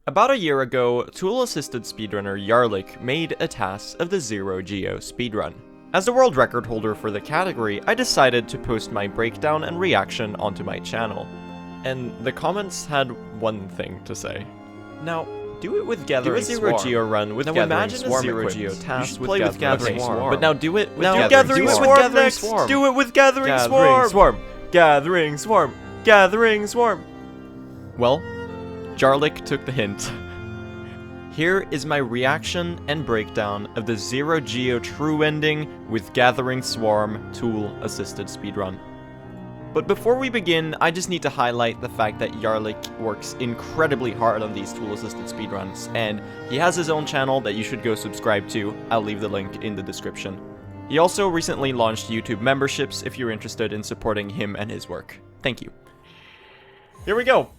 About a year ago, Tool Assisted Speedrunner Jarlyk made a TAS of the Zero Geo Speedrun. As the world record holder for the category, I decided to post my breakdown and reaction onto my channel. And the comments had one thing to say. Now, do it with Gathering Swarm. Do a Zero Geo run with Gathering Swarm. Now imagine a Zero Geo TAS with Gathering Swarm. But now do it with Gathering Swarm next! Do it with Gathering Swarm! Gathering Swarm! Gathering Swarm! Well, Jarlyk took the hint. Here is my reaction and breakdown of the Zero Geo True Ending with Gathering Swarm Tool Assisted Speedrun. But before we begin, I just need to highlight the fact that Jarlyk works incredibly hard on these Tool Assisted Speedruns, and he has his own channel that you should go subscribe to. I'll leave the link in the description. He also recently launched YouTube memberships if you're interested in supporting him and his work. Thank you. Here we go!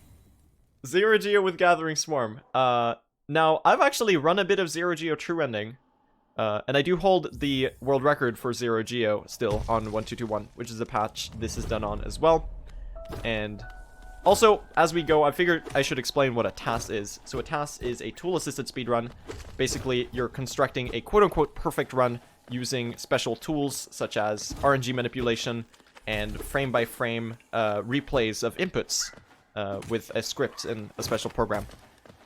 Zero Geo with Gathering Swarm. Now, I've actually run a bit of Zero Geo True Ending, and I do hold the world record for Zero Geo still on 1221, which is a patch this is done on as well. And also, as we go, I figured I should explain what a TAS is. So a TAS is a tool-assisted speedrun. Basically, you're constructing a quote-unquote perfect run using special tools such as RNG manipulation and frame-by-frame replays of inputs with a script and a special program.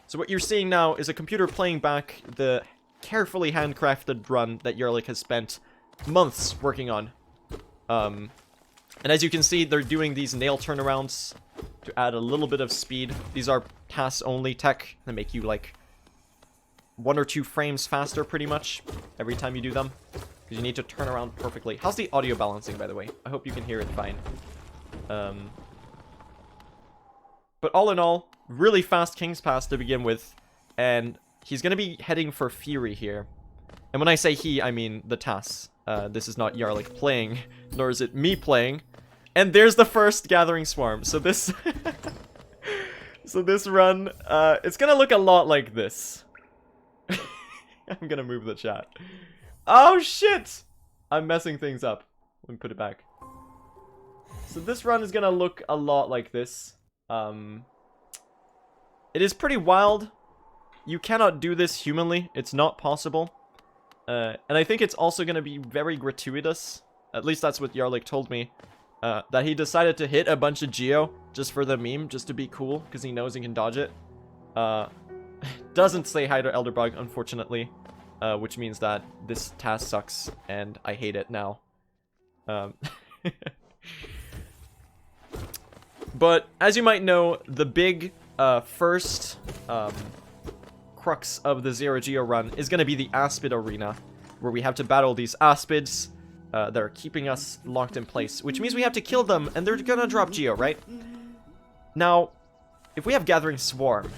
So what you're seeing now is a computer playing back the carefully handcrafted run that Jarlyk has spent months working on. And as you can see, they're doing these nail turnarounds to add a little bit of speed. These are TAS-only tech that make you like 1 or 2 frames faster pretty much every time you do them. Because you need to turn around perfectly. How's the audio balancing, by the way? I hope you can hear it fine. But all in all, really fast King's Pass to begin with, and he's going to be heading for Fury here. And when I say he, I mean the TAS. This is not Jarlyk playing, nor is it me playing. And there's the first Gathering Swarm. So this... so this run, it's going to look a lot like this. I'm going to move the chat. Oh, shit! I'm messing things up. Let me put it back. So this run is going to look a lot like this. It is pretty wild. You cannot do this humanly. It's not possible. And I think it's also going to be very gratuitous. At least that's what Jarlyk told me. That he decided to hit a bunch of Geo just for the meme, just to be cool, because he knows he can dodge it. Doesn't say hi to Elderbug, unfortunately. Which means that this TAS sucks, and I hate it now. But, as you might know, the big first crux of the Zero Geo run is going to be the Aspid Arena, where we have to battle these Aspids that are keeping us locked in place, which means we have to kill them, and they're going to drop Geo, right? Now, if we have Gathering Swarm,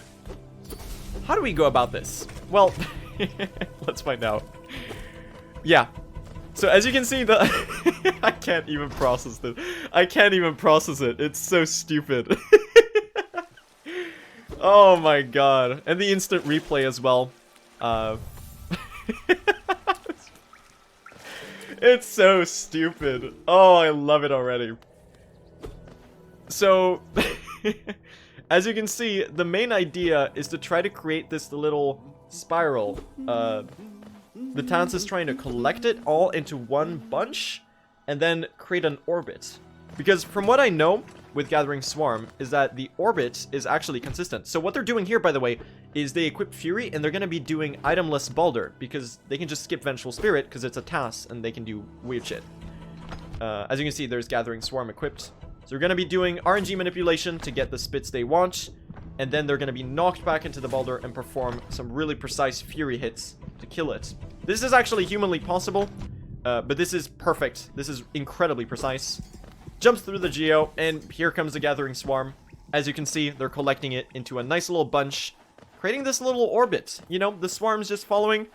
how do we go about this? Well, let's find out. Yeah. So as you can see, the I can't even process this. I can't even process it. It's so stupid. Oh my god. And the instant replay as well. It's so stupid. Oh, I love it already. So, as you can see, the main idea is to try to create this little spiral. The TAS is trying to collect it all into one bunch and then create an orbit. Because from what I know with Gathering Swarm is that the orbit is actually consistent. So what they're doing here, by the way, is they equip Fury and they're going to be doing itemless Balder because they can just skip Vengeful Spirit because it's a TAS and they can do weird shit. As you can see, there's Gathering Swarm equipped. So they're going to be doing RNG manipulation to get the spits they want. And then they're going to be knocked back into the Balder and perform some really precise Fury hits to kill it. This is actually humanly possible, but this is perfect. This is incredibly precise. Jumps through the Geo, and here comes the Gathering Swarm. As you can see, they're collecting it into a nice little bunch, creating this little orbit. You know, the swarm's just following.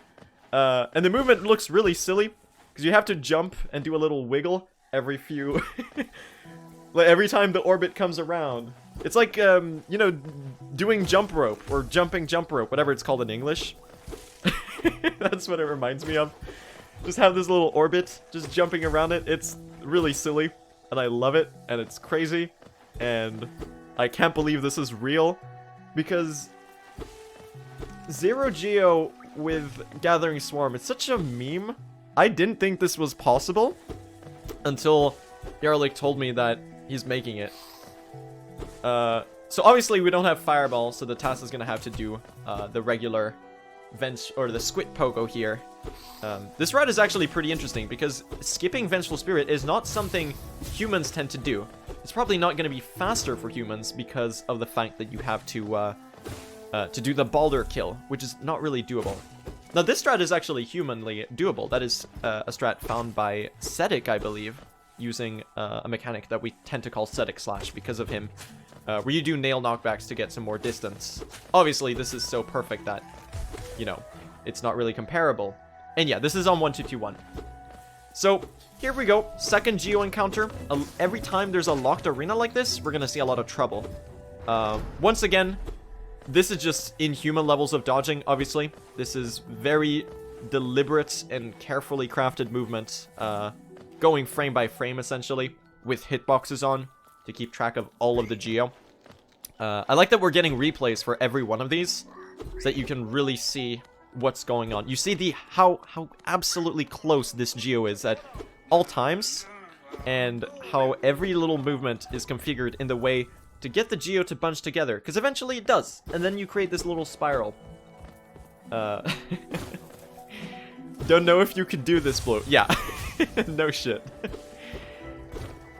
And the movement looks really silly, because you have to jump and do a little wiggle every few... like every time the orbit comes around. It's like, you know, doing jump rope, or jumping jump rope, whatever it's called in English. That's what it reminds me of. Just have this little orbit, just jumping around it. It's really silly, and I love it, and it's crazy, and I can't believe this is real, because Zero Geo with Gathering Swarm, it's such a meme. I didn't think this was possible until Jarlyk told me that he's making it. So obviously we don't have Fireball, so the TAS is gonna have to do the regular Venge, or the Squid Pogo here. This route is actually pretty interesting because skipping Vengeful Spirit is not something humans tend to do. It's probably not going to be faster for humans because of the fact that you have to do the Balder kill, which is not really doable. Now this strat is actually humanly doable. That is a strat found by Sedic, I believe, using a mechanic that we tend to call Sedic Slash because of him, where you do nail knockbacks to get some more distance. Obviously this is so perfect that, you know, it's not really comparable. And yeah, this is on 1221. So here we go, second Geo encounter. Every time there's a locked arena like this, we're gonna see a lot of trouble. Once again, this is just inhuman levels of dodging, obviously. This is very deliberate and carefully crafted movement, going frame by frame, essentially, with hitboxes on to keep track of all of the Geo. I like that we're getting replays for every one of these, so that you can really see what's going on. You see how absolutely close this Geo is at all times, and how every little movement is configured in the way to get the Geo to bunch together, because eventually it does, and then you create this little spiral. Don't know if you could do this blow. Yeah, no shit.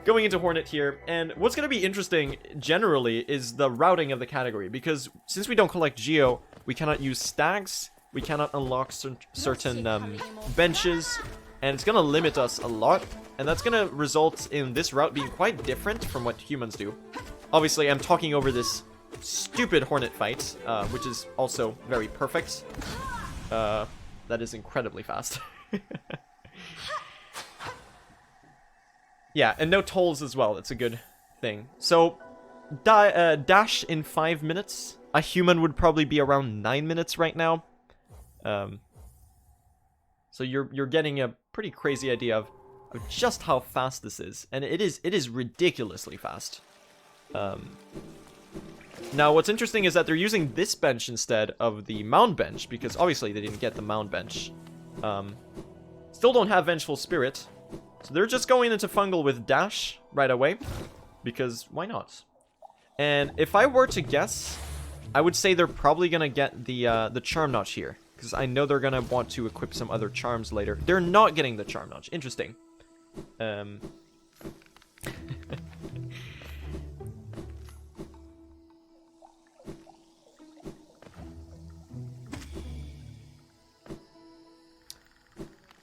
Going into Hornet here, and what's going to be interesting generally is the routing of the category, because since we don't collect Geo, we cannot use stags, we cannot unlock certain benches, and it's going to limit us a lot, and that's going to result in this route being quite different from what humans do. Obviously, I'm talking over this stupid Hornet fight, which is also very perfect. That is incredibly fast. Yeah, and no tolls as well. That's a good thing. So, dash in 5 minutes. A human would probably be around 9 minutes right now. So you're getting a pretty crazy idea of just how fast this is, and it is ridiculously fast. Now, what's interesting is that they're using this bench instead of the mound bench, because obviously they didn't get the mound bench. Still don't have Vengeful Spirit, so they're just going into Fungal with Dash right away, because why not? And if I were to guess, I would say they're probably gonna get the Charm Notch here, because I know they're gonna want to equip some other charms later. They're not getting the Charm Notch. Interesting.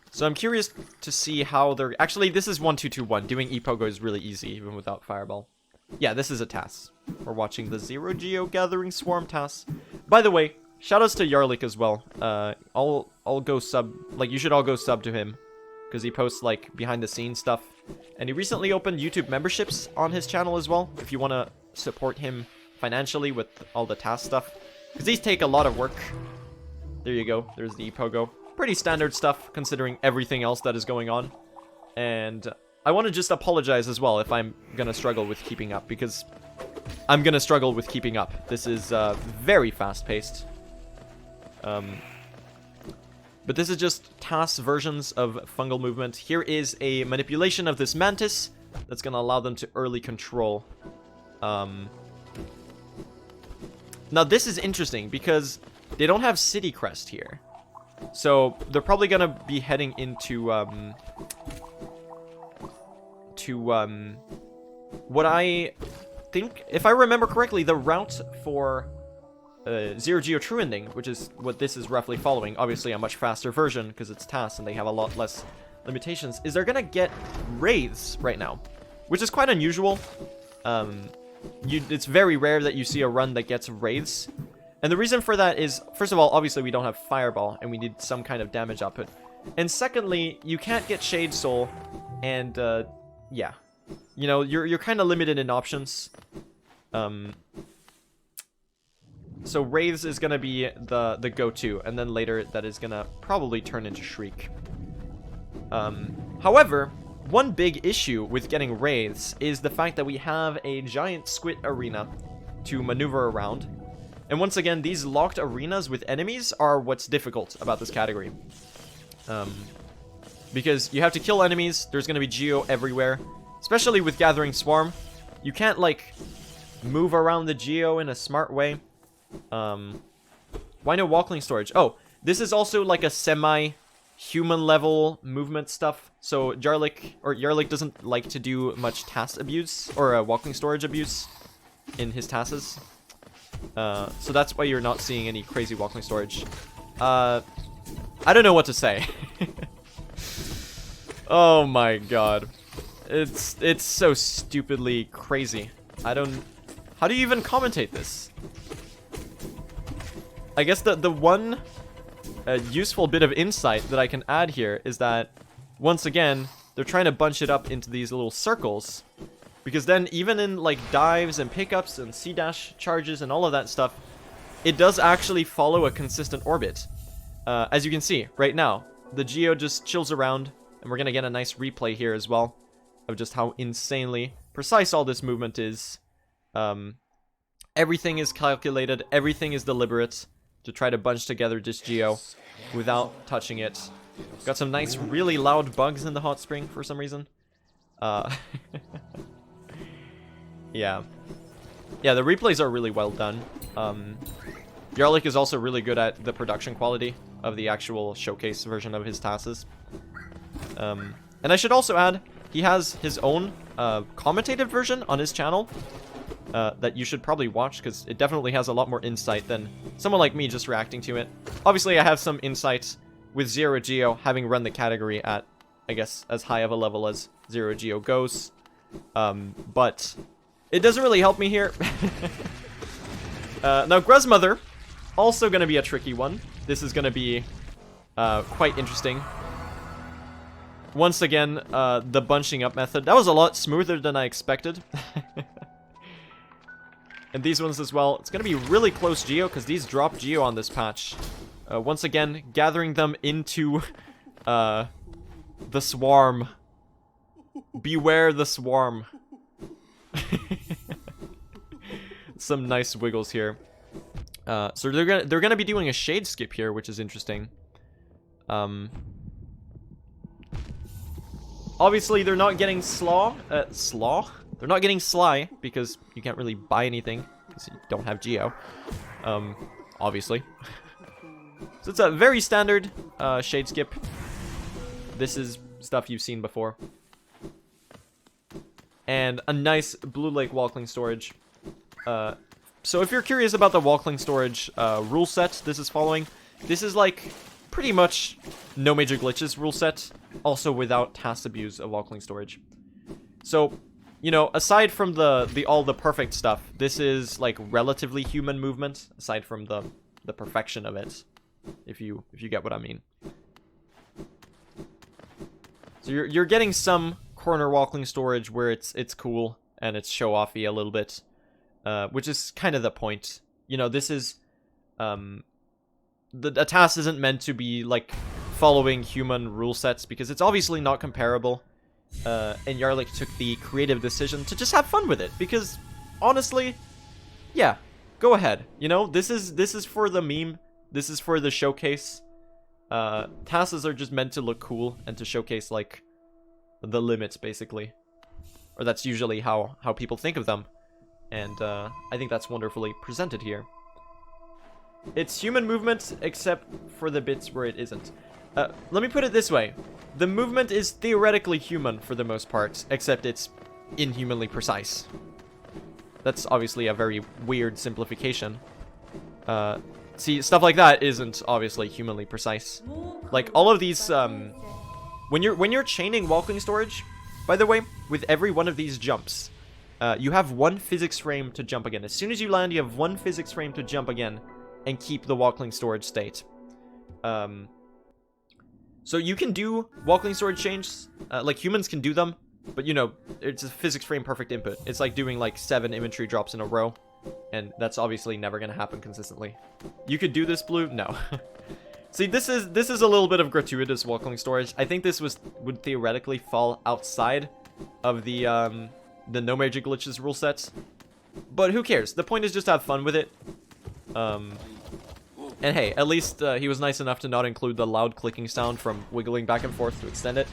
So I'm curious to see how they're... Actually, this is 1221. Doing E-Pogo is really easy, even without Fireball. Yeah, this is a TAS. We're watching the Zero Geo Gathering Swarm TAS. By the way, shoutouts to Jarlyk as well. I'll go sub... Like, you should all go sub to him, because he posts, like, behind-the-scenes stuff. And he recently opened YouTube memberships on his channel as well, if you want to support him financially with all the TAS stuff. Because these take a lot of work. There you go. There's the E-Pogo. Pretty standard stuff, considering everything else that is going on. And I want to just apologize as well if I'm gonna struggle with keeping up, because I'm gonna struggle with keeping up. This is very fast-paced. But this is just TAS versions of fungal movement. Here is a manipulation of this Mantis that's gonna allow them to early control. Now this is interesting, because they don't have City Crest here. So they're probably gonna be heading into what I think, if I remember correctly, the route for Zero Geo True Ending, which is what this is roughly following. Obviously a much faster version because it's TAS and they have a lot less limitations. Is they're gonna get wraiths right now, which is quite unusual. It's very rare that you see a run that gets wraiths. And the reason for that is, first of all, obviously we don't have Fireball, and we need some kind of damage output. And secondly, you can't get Shade Soul, and, yeah. You know, you're kind of limited in options. So Wraiths is gonna be the go-to, and then later that is gonna probably turn into Shriek. However, one big issue with getting Wraiths is the fact that we have a giant squid arena to maneuver around. And once again, these locked arenas with enemies are what's difficult about this category. Because you have to kill enemies, there's going to be Geo everywhere. Especially with Gathering Swarm. You can't, like, move around the Geo in a smart way. Why no Walkling storage? Oh, this is also like a semi-human level movement stuff. So Jarlyk doesn't like to do much TAS abuse, or Walkling storage abuse in his TASes. So that's why you're not seeing any crazy Walkling storage. I don't know what to say. Oh my god. It's so stupidly crazy. How do you even commentate this? I guess the one useful bit of insight that I can add here is that, once again, they're trying to bunch it up into these little circles. Because then, even in, like, dives and pickups and C-dash charges and all of that stuff, it does actually follow a consistent orbit. As you can see, right now, the Geo just chills around, and we're gonna get a nice replay here as well, of just how insanely precise all this movement is. Everything is calculated, everything is deliberate, to try to bunch together this Geo without touching it. Got some nice, really loud bugs in the hot spring for some reason. Yeah. Yeah, the replays are really well done. Jarlyk is also really good at the production quality of the actual showcase version of his TASes. And I should also add, he has his own commentated version on his channel that you should probably watch, because it definitely has a lot more insight than someone like me just reacting to it. Obviously, I have some insights with Zero Geo, having run the category at, I guess, as high of a level as Zero Geo goes. But it doesn't really help me here. Now, Gruzmother, also going to be a tricky one. This is going to be quite interesting. Once again, the bunching up method. That was a lot smoother than I expected. And these ones as well. It's going to be really close Geo, because these drop Geo on this patch. Once again, gathering them into the swarm. Beware the swarm. Some nice wiggles here. So they're gonna be doing a shade skip here, which is interesting. Obviously, they're not getting slaw. They're not getting sly, because you can't really buy anything because you don't have Geo. Obviously. So it's a very standard shade skip. This is stuff you've seen before. And a nice Blue Lake Walkling storage. So if you're curious about the Walkling storage rule set this is following, this is like pretty much no major glitches rule set, also without TAS abuse of Walkling storage. So, you know, aside from all the perfect stuff, this is like relatively human movement, aside from the perfection of it, if you get what I mean. So you're getting some corner Walkling storage where it's cool and it's show-offy a little bit, which is kind of the point. You know, this is the TAS isn't meant to be like following human rule sets, because it's obviously not comparable. And Jarlyk took the creative decision to just have fun with it, because honestly, yeah, go ahead. You know, this is for the meme. This is for the showcase. TASes are just meant to look cool and to showcase like the limits, basically, or that's usually how people think of them. And I think that's wonderfully presented here. It's human movement, except for the bits where it isn't. Let me put it this way. The movement is theoretically human for the most part, except it's inhumanly precise. That's obviously a very weird simplification. See, stuff like that isn't obviously humanly precise. Like, all of these, when you're chaining Walkling storage, by the way, with every one of these jumps, you have one physics frame to jump again. As soon as you land, you have one physics frame to jump again and keep the Walkling storage state. So you can do Walkling storage changes, like humans can do them, but you know, it's a physics frame perfect input. It's like doing like 7 inventory drops in a row, and that's obviously never gonna happen consistently. You could do this, Blue? No. See, this is a little bit of gratuitous Walkling storage. I think this would theoretically fall outside of the no major glitches rule sets, but who cares? The point is just to have fun with it. And hey, at least he was nice enough to not include the loud clicking sound from wiggling back and forth to extend it.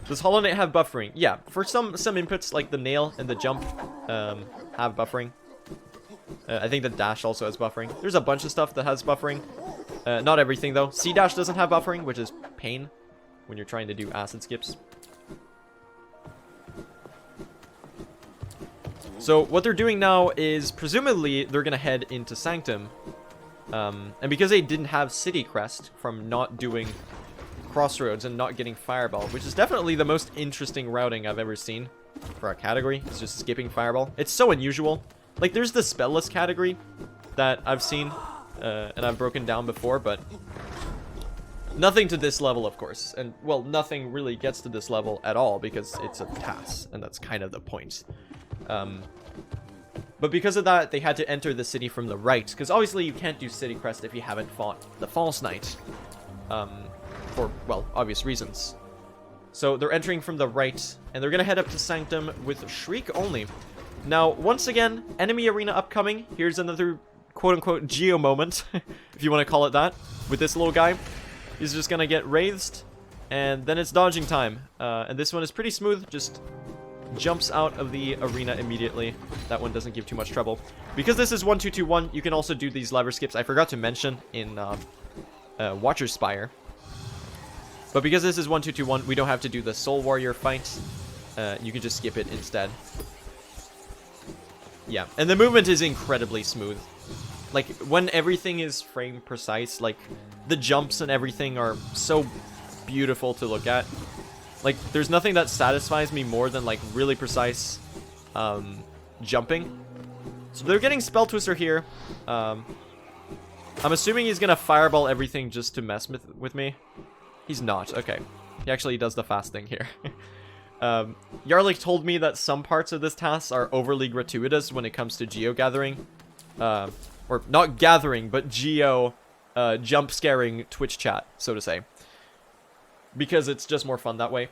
Does Hollow Knight have buffering? Yeah, for some inputs like the nail and the jump have buffering. I think the dash also has buffering. There's a bunch of stuff that has buffering. Not everything though. C dash doesn't have buffering, which is pain when you're trying to do acid skips. So what they're doing now is presumably they're gonna head into Sanctum. And because they didn't have City Crest from not doing Crossroads and not getting Fireball, which is definitely the most interesting routing I've ever seen for a category. It's just skipping Fireball. It's so unusual. Like, there's the Spellless category that I've seen and I've broken down before, but nothing to this level, of course. And, well, nothing really gets to this level at all because it's a TAS, and that's kind of the point. But because of that, they had to enter the city from the right, because obviously you can't do City Crest if you haven't fought the False Knight. For, well, obvious reasons. So they're entering from the right, and they're going to head up to Sanctum with Shriek only. Now, once again, enemy arena upcoming. Here's another quote-unquote Geo moment, if you want to call it that, with this little guy. He's just going to get wraithed, and then it's dodging time. And this one is pretty smooth, just jumps out of the arena immediately. That one doesn't give too much trouble. Because this is 1-2-2-1, you can also do these lever skips. I forgot to mention in Watcher's Spire. But because this is 1-2-2-1, we don't have to do the Soul Warrior fight. You can just skip it instead. Yeah, and the movement is incredibly smooth. Like, when everything is frame precise, like, the jumps and everything are so beautiful to look at. Like, there's nothing that satisfies me more than, like, really precise jumping. So they're getting Spell Twister here. I'm assuming he's gonna Fireball everything just to mess with me. He's not. Okay. He actually does the fast thing here. Jarlyk told me that some parts of this task are overly gratuitous when it comes to Geo gathering. Or not gathering, but Geo jump scaring Twitch chat, so to say. Because it's just more fun that way.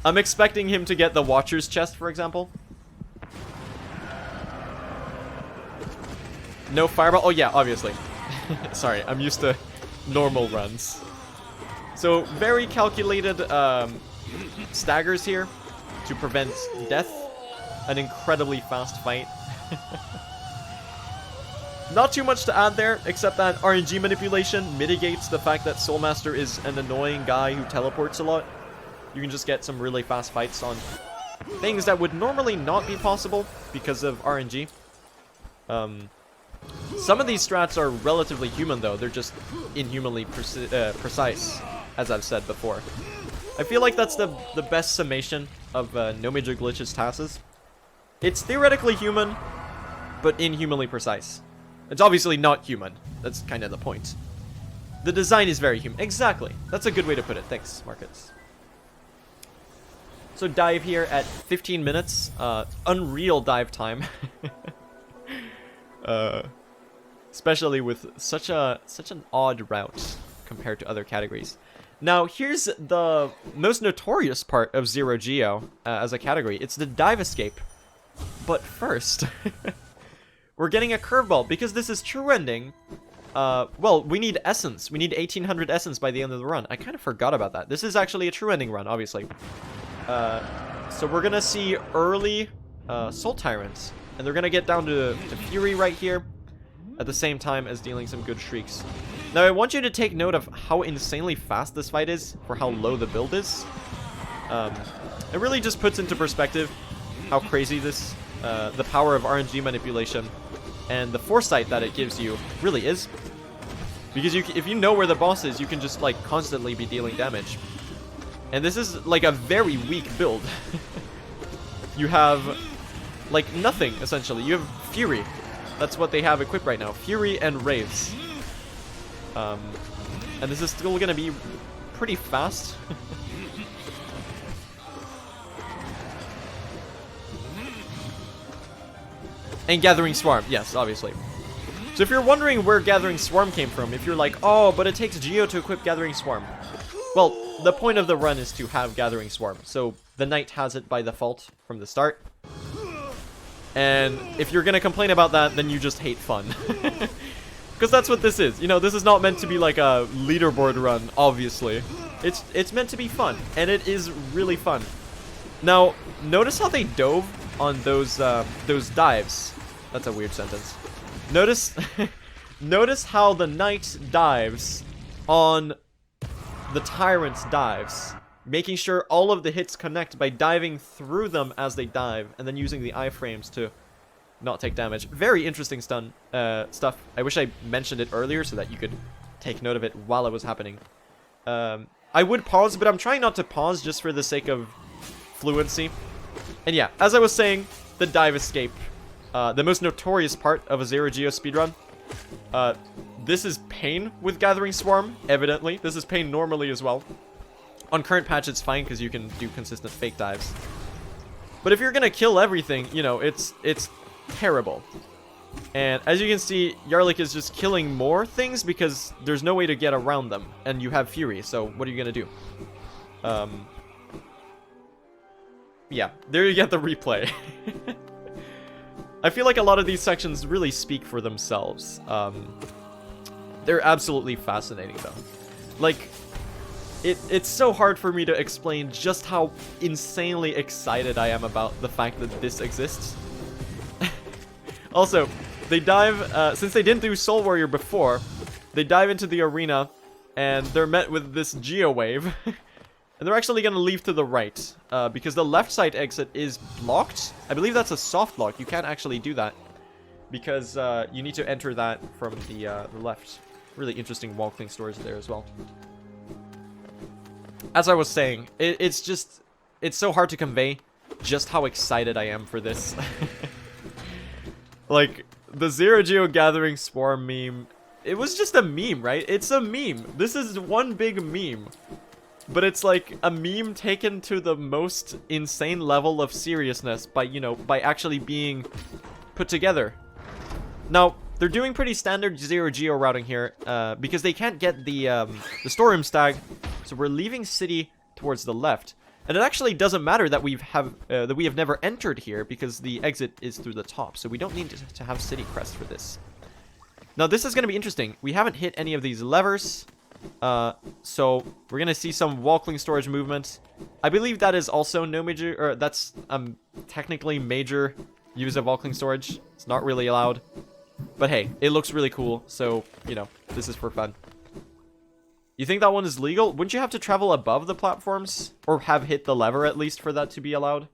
I'm expecting him to get the Watcher's chest, for example. No Fireball? Oh yeah, obviously. Sorry, I'm used to normal runs. So, very calculated staggers here to prevent death. An incredibly fast fight. Not too much to add there, except that RNG manipulation mitigates the fact that Soulmaster is an annoying guy who teleports a lot. You can just get some really fast fights on things that would normally not be possible because of RNG. Some of these strats are relatively human, though. They're just inhumanly precise, as I've said before. I feel like that's the best summation of No Major Glitches TASes. It's theoretically human, but inhumanly precise. It's obviously not human. That's kind of the point. The design is very human. Exactly. That's a good way to put it. Thanks, Marcus. So dive here at 15 minutes. Unreal dive time. Especially with such an odd route compared to other categories. Now, here's the most notorious part of Zero Geo as a category. It's the dive escape. But first, we're getting a curveball because this is true ending. Well, we need essence. We need 1800 essence by the end of the run. I kind of forgot about that. This is actually a true ending run, obviously. So we're gonna see early Soul Tyrants, and they're gonna get down to Fury right here at the same time as dealing some good shrieks. Now, I want you to take note of how insanely fast this fight is for how low the build is. It really just puts into perspective how crazy this, the power of RNG manipulation and the foresight that it gives you really is. Because if you know where the boss is, you can just, like, constantly be dealing damage. And this is, like, a very weak build. You have, like, nothing, essentially. You have Fury. That's what they have equipped right now. Fury and Wraiths. And this is still gonna be pretty fast. And Gathering Swarm, yes, obviously. So if you're wondering where Gathering Swarm came from, if you're like, oh, but it takes Geo to equip Gathering Swarm. Well, the point of the run is to have Gathering Swarm. So the knight has it by default from the start. And if you're gonna complain about that, then you just hate fun. Because that's what this is. You know, this is not meant to be like a leaderboard run, obviously. It's meant to be fun, and it is really fun. Now, notice how they dove on those dives. That's a weird sentence. Notice, notice how the knight dives on the tyrant's dives, making sure all of the hits connect by diving through them as they dive, and then using the iframes to not take damage. Very interesting stuff. I wish I mentioned it earlier so that you could take note of it while it was happening. I would pause, but I'm trying not to pause just for the sake of fluency. And yeah, as I was saying, the dive escape. The most notorious part of a Zero Geo speedrun. This is pain with Gathering Swarm, evidently. This is pain normally as well. On current patch, it's fine because you can do consistent fake dives. But if you're gonna kill everything, you know, it's terrible. And as you can see, Jarlyk is just killing more things because there's no way to get around them. And you have Fury, so what are you gonna do? Yeah, there you get the replay. I feel like a lot of these sections really speak for themselves. They're absolutely fascinating, though. Like, it's so hard for me to explain just how insanely excited I am about the fact that this exists. Also, they dive, since they didn't do Soul Warrior before, they dive into the arena, and they're met with this Geo Wave. And they're actually going to leave to the right, because the left side exit is blocked. I believe that's a soft lock. You can't actually do that, because you need to enter that from the left. Really interesting walkling storage there as well. As I was saying, it's so hard to convey just how excited I am for this. Like, the Zero Geo Gathering Swarm meme, it was just a meme, right? It's a meme. This is one big meme. But it's like a meme taken to the most insane level of seriousness by, you know, by actually being put together. Now, they're doing pretty standard Zero Geo routing here, because they can't get the storeroom stag, so we're leaving city towards the left. And it actually doesn't matter that we have never entered here, because the exit is through the top, so we don't need to have city crest for this. Now, this is going to be interesting. We haven't hit any of these levers. So we're gonna see some walkling storage movement. I believe that is also no major, or that's technically major use of walkling storage. It's not really allowed, but hey, it looks really cool. So you know, this is for fun. You think that one is legal? Wouldn't you have to travel above the platforms, or have hit the lever at least for that to be allowed?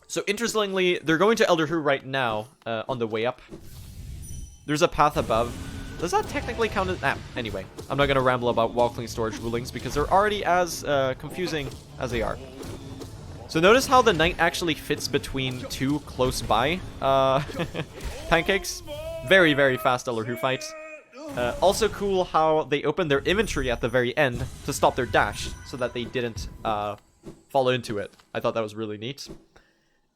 So interestingly, they're going to Elder Who right now on the way up. There's a path above. Does that technically count as... anyway. I'm not going to ramble about walkling storage rulings because they're already as confusing as they are. So notice how the knight actually fits between two close by pancakes. Very, very fast Elder Who fight. Also cool how they opened their inventory at the very end to stop their dash so that they didn't fall into it. I thought that was really neat.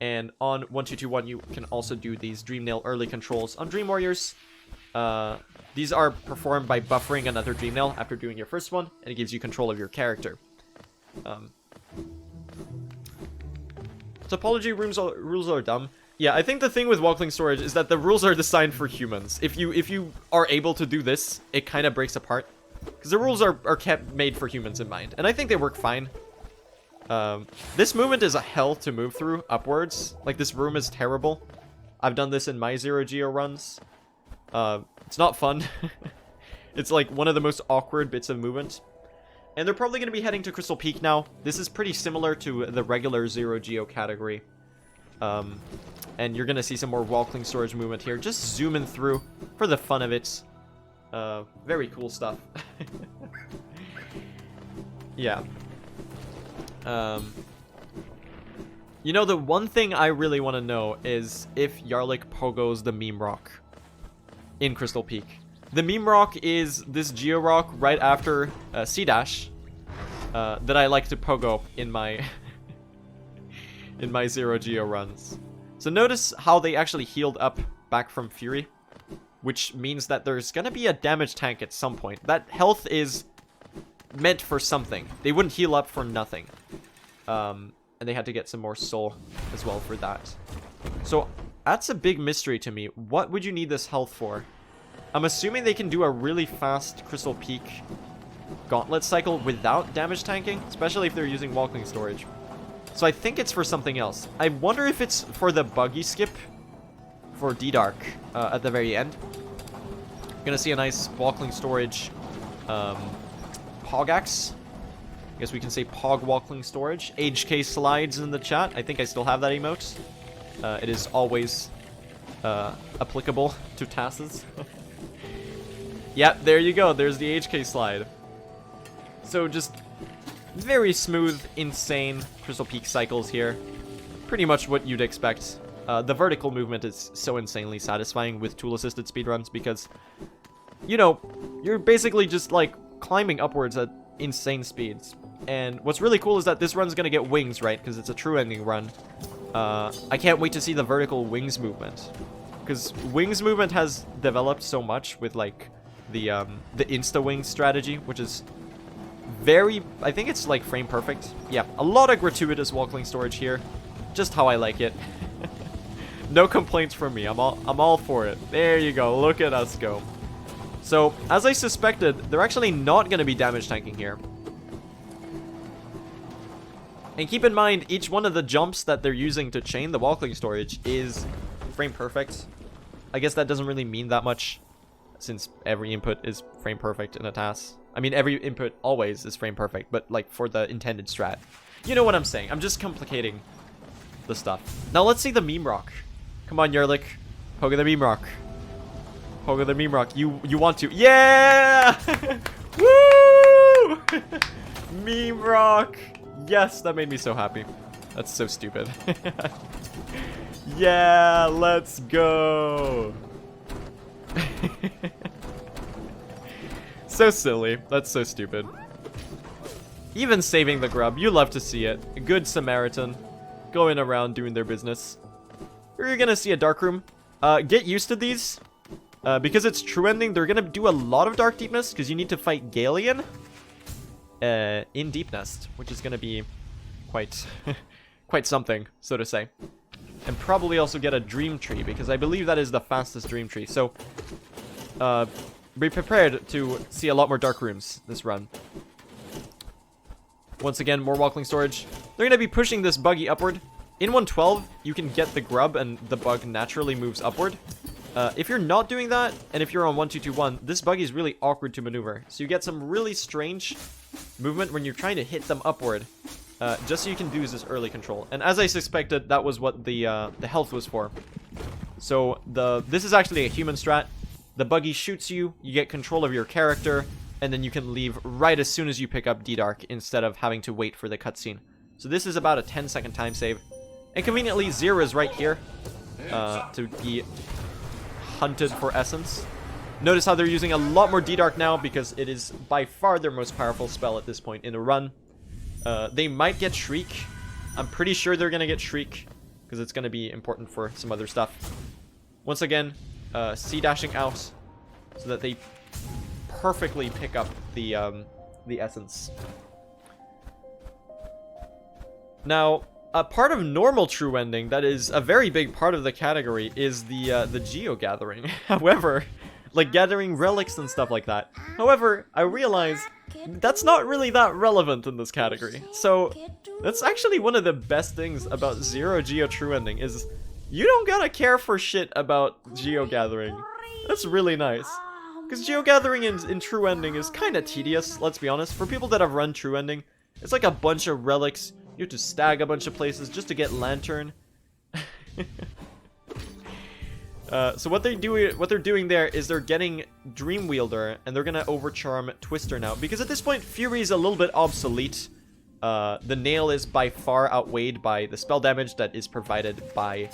And on 1221, you can also do these Dream Nail early controls on Dream Warriors. These are performed by buffering another Dream Nail after doing your first one, and it gives you control of your character. Topology rules are dumb. Yeah, I think the thing with walkling storage is that the rules are designed for humans. If you are able to do this, it kind of breaks apart. Because the rules are made for humans in mind. And I think they work fine. This movement is a hell to move through upwards. Like, this room is terrible. I've done this in my Zero Geo runs. It's not fun. It's like one of the most awkward bits of movement. And they're probably going to be heading to Crystal Peak now. This is pretty similar to the regular Zero Geo category. And you're going to see some more walkling storage movement here. Just zooming through for the fun of it. Very cool stuff. Yeah. You know, the one thing I really want to know is if Jarlyk pogos the meme rock in Crystal Peak. The meme rock is this Geo rock right after C-Dash that I like to pogo in my in my Zero Geo runs. So notice how they actually healed up back from Fury, which means that there's gonna be a damage tank at some point. That health is meant for something. They wouldn't heal up for nothing. And they had to get some more soul as well for that. So that's a big mystery to me. What would you need this health for? I'm assuming they can do a really fast Crystal Peak gauntlet cycle without damage tanking, especially if they're using walking storage. So I think it's for something else. I wonder if it's for the buggy skip for D-Dark at the very end. Gonna see a nice walking storage Pogax. I guess we can say Pog walking storage. HK slides in the chat. I think I still have that emote. It is always applicable to TASs. Yeah, there you go. There's the HK slide. So just very smooth, insane Crystal Peak cycles here. Pretty much what you'd expect. The vertical movement is so insanely satisfying with tool-assisted speedruns because, you know, you're basically just like climbing upwards at insane speeds. And what's really cool is that this run's gonna get wings, right? Because it's a true ending run. I can't wait to see the vertical wings movement. Because wings movement has developed so much with like the insta-wing strategy, which is very, I think it's like frame perfect. Yeah, a lot of gratuitous walking storage here. Just how I like it. No complaints from me. I'm all for it. There you go. Look at us go. So, as I suspected, they're actually not going to be damage tanking here. And keep in mind, each one of the jumps that they're using to chain the walking storage is frame perfect. I guess that doesn't really mean that much, since every input is frame perfect in a TAS. I mean, every input always is frame perfect, but like for the intended strat. You know what I'm saying. I'm just complicating the stuff. Now let's see the meme rock. Come on, Jarlyk. Pogo the meme rock. Pogo the meme rock. You want to. Yeah! Woo! Meme rock. Yes, that made me so happy. That's so stupid. Yeah, let's go. So silly. That's so stupid. Even saving the grub. You love to see it. A good Samaritan. Going around doing their business. You're gonna see a dark room. Get used to these. Because it's true ending, they're gonna do a lot of dark deepness. Because you need to fight Galien. In Deep Nest. Which is gonna be quite... quite something, so to say. And probably also get a Dream Tree. Because I believe that is the fastest Dream Tree. So... be prepared to see a lot more dark rooms this run. Once again, more walking storage. They're going to be pushing this buggy upward. In 112, you can get the grub and the bug naturally moves upward. If you're not doing that, and if you're on 1221, this buggy is really awkward to maneuver. So you get some really strange movement when you're trying to hit them upward. Just so you can do this early control. And as I suspected, that was what the health was for. So this is actually a human strat. The buggy shoots you, you get control of your character, and then you can leave right as soon as you pick up D-Dark instead of having to wait for the cutscene. So this is about a 10-second time save. And conveniently, Zero is right here to be hunted for essence. Notice how they're using a lot more D-Dark now because it is by far their most powerful spell at this point in the run. They might get Shriek. I'm pretty sure they're going to get Shriek because it's going to be important for some other stuff. Once again... C-dashing out so that they perfectly pick up the essence. Now, a part of normal true ending that is a very big part of the category is the geo gathering. However, like gathering relics and stuff like that. However, I realize that's not really that relevant in this category. So that's actually one of the best things about Zero Geo True Ending is you don't gotta care for shit about geo gathering. That's really nice. Because geo gathering in True Ending is kind of tedious, let's be honest. For people that have run True Ending, it's like a bunch of relics. You have to stag a bunch of places just to get Lantern. So what they're doing there is they're getting Dream Wielder, and they're gonna overcharm Twister now. Because at this point, Fury is a little bit obsolete. The nail is by far outweighed by the spell damage that is provided by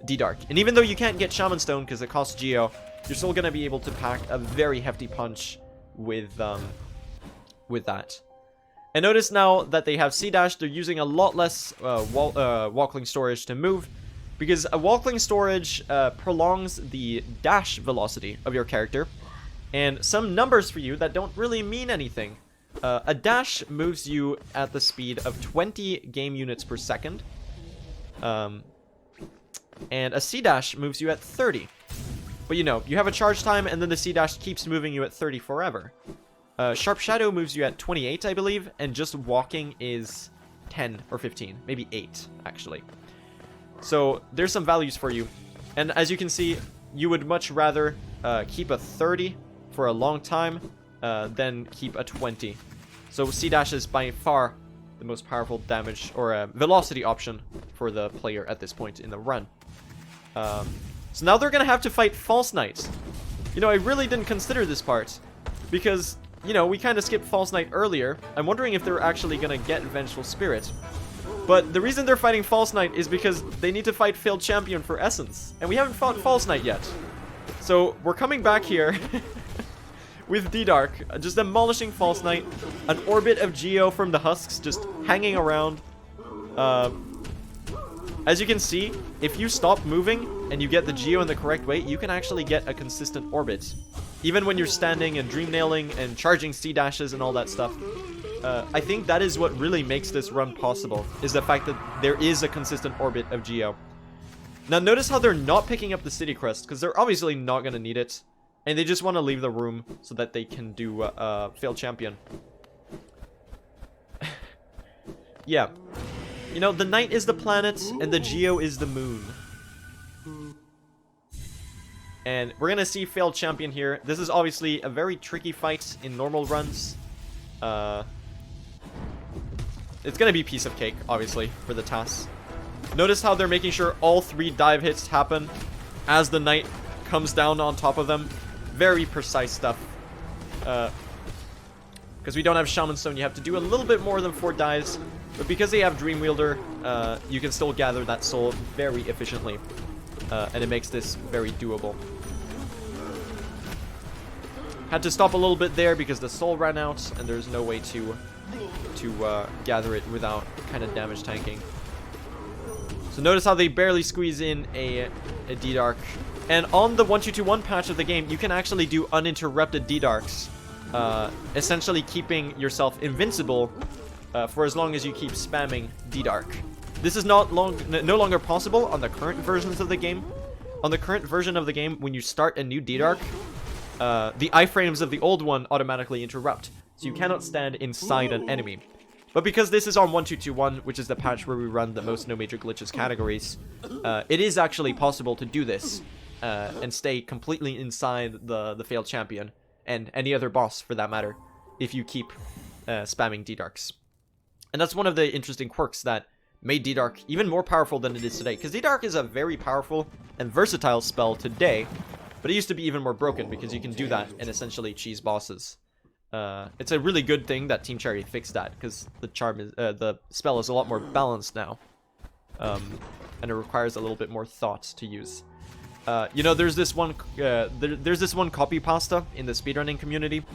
D-Dark. And even though you can't get Shaman Stone because it costs Geo, you're still going to be able to pack a very hefty punch with that. And notice now that they have C-Dash, they're using a lot less walkling storage to move. Because a walkling storage prolongs the dash velocity of your character. And some numbers for you that don't really mean anything. A dash moves you at the speed of 20 game units per second. And a C dash moves you at 30. But you know, you have a charge time, and then the C dash keeps moving you at 30 forever. Sharp Shadow moves you at 28, I believe, and just walking is 10 or 15, maybe 8, actually. So there's some values for you. And as you can see, you would much rather keep a 30 for a long time than keep a 20. So C dash is by far the most powerful damage or velocity option for the player at this point in the run. So now they're gonna have to fight False Knight. You know, I really didn't consider this part because, you know, we kind of skipped False Knight earlier. I'm wondering if they're actually gonna get Vengeful Spirit. But the reason they're fighting False Knight is because they need to fight Failed Champion for Essence. And we haven't fought False Knight yet. So we're coming back here with D-Dark, just demolishing False Knight. An orbit of Geo from the Husks just hanging around. As you can see, if you stop moving and you get the Geo in the correct way, you can actually get a consistent orbit. Even when you're standing and dream nailing and charging C-dashes and all that stuff. I think that is what really makes this run possible, is the fact that there is a consistent orbit of Geo. Now notice how they're not picking up the City Crest, because they're obviously not going to need it. And they just want to leave the room so that they can do Failed Champion. Yeah. You know, the night is the planet, and the Geo is the moon. And we're going to see Failed Champion here. This is obviously a very tricky fight in normal runs. It's going to be piece of cake, obviously, for the TAS. Notice how they're making sure all 3 dive hits happen as the knight comes down on top of them. Very precise stuff. Because we don't have Shaman Stone, you have to do a little bit more than 4 dives. But because they have Dream Wielder, you can still gather that soul very efficiently. And it makes this very doable. Had to stop a little bit there because the soul ran out, and there's no way to gather it without kind of damage tanking. So notice how they barely squeeze in a D-Dark. And on the 1221 patch of the game, you can actually do uninterrupted D-Darks. Essentially keeping yourself invincible for as long as you keep spamming D-Dark. This is no longer possible on the current versions of the game. On the current version of the game, when you start a new D-Dark, the iframes of the old one automatically interrupt. So you cannot stand inside an enemy. But because this is on 1221, which is the patch where we run the most no major glitches categories, it is actually possible to do this and stay completely inside the Failed Champion and any other boss for that matter if you keep spamming D-Darks. And that's one of the interesting quirks that made D-Dark even more powerful than it is today. Because D-Dark is a very powerful and versatile spell today, but it used to be even more broken because you can do that and essentially cheese bosses. It's a really good thing that Team Cherry fixed that, because the spell is a lot more balanced now, and it requires a little bit more thought to use. You know, there's this one there's this one copy pasta in the speedrunning community,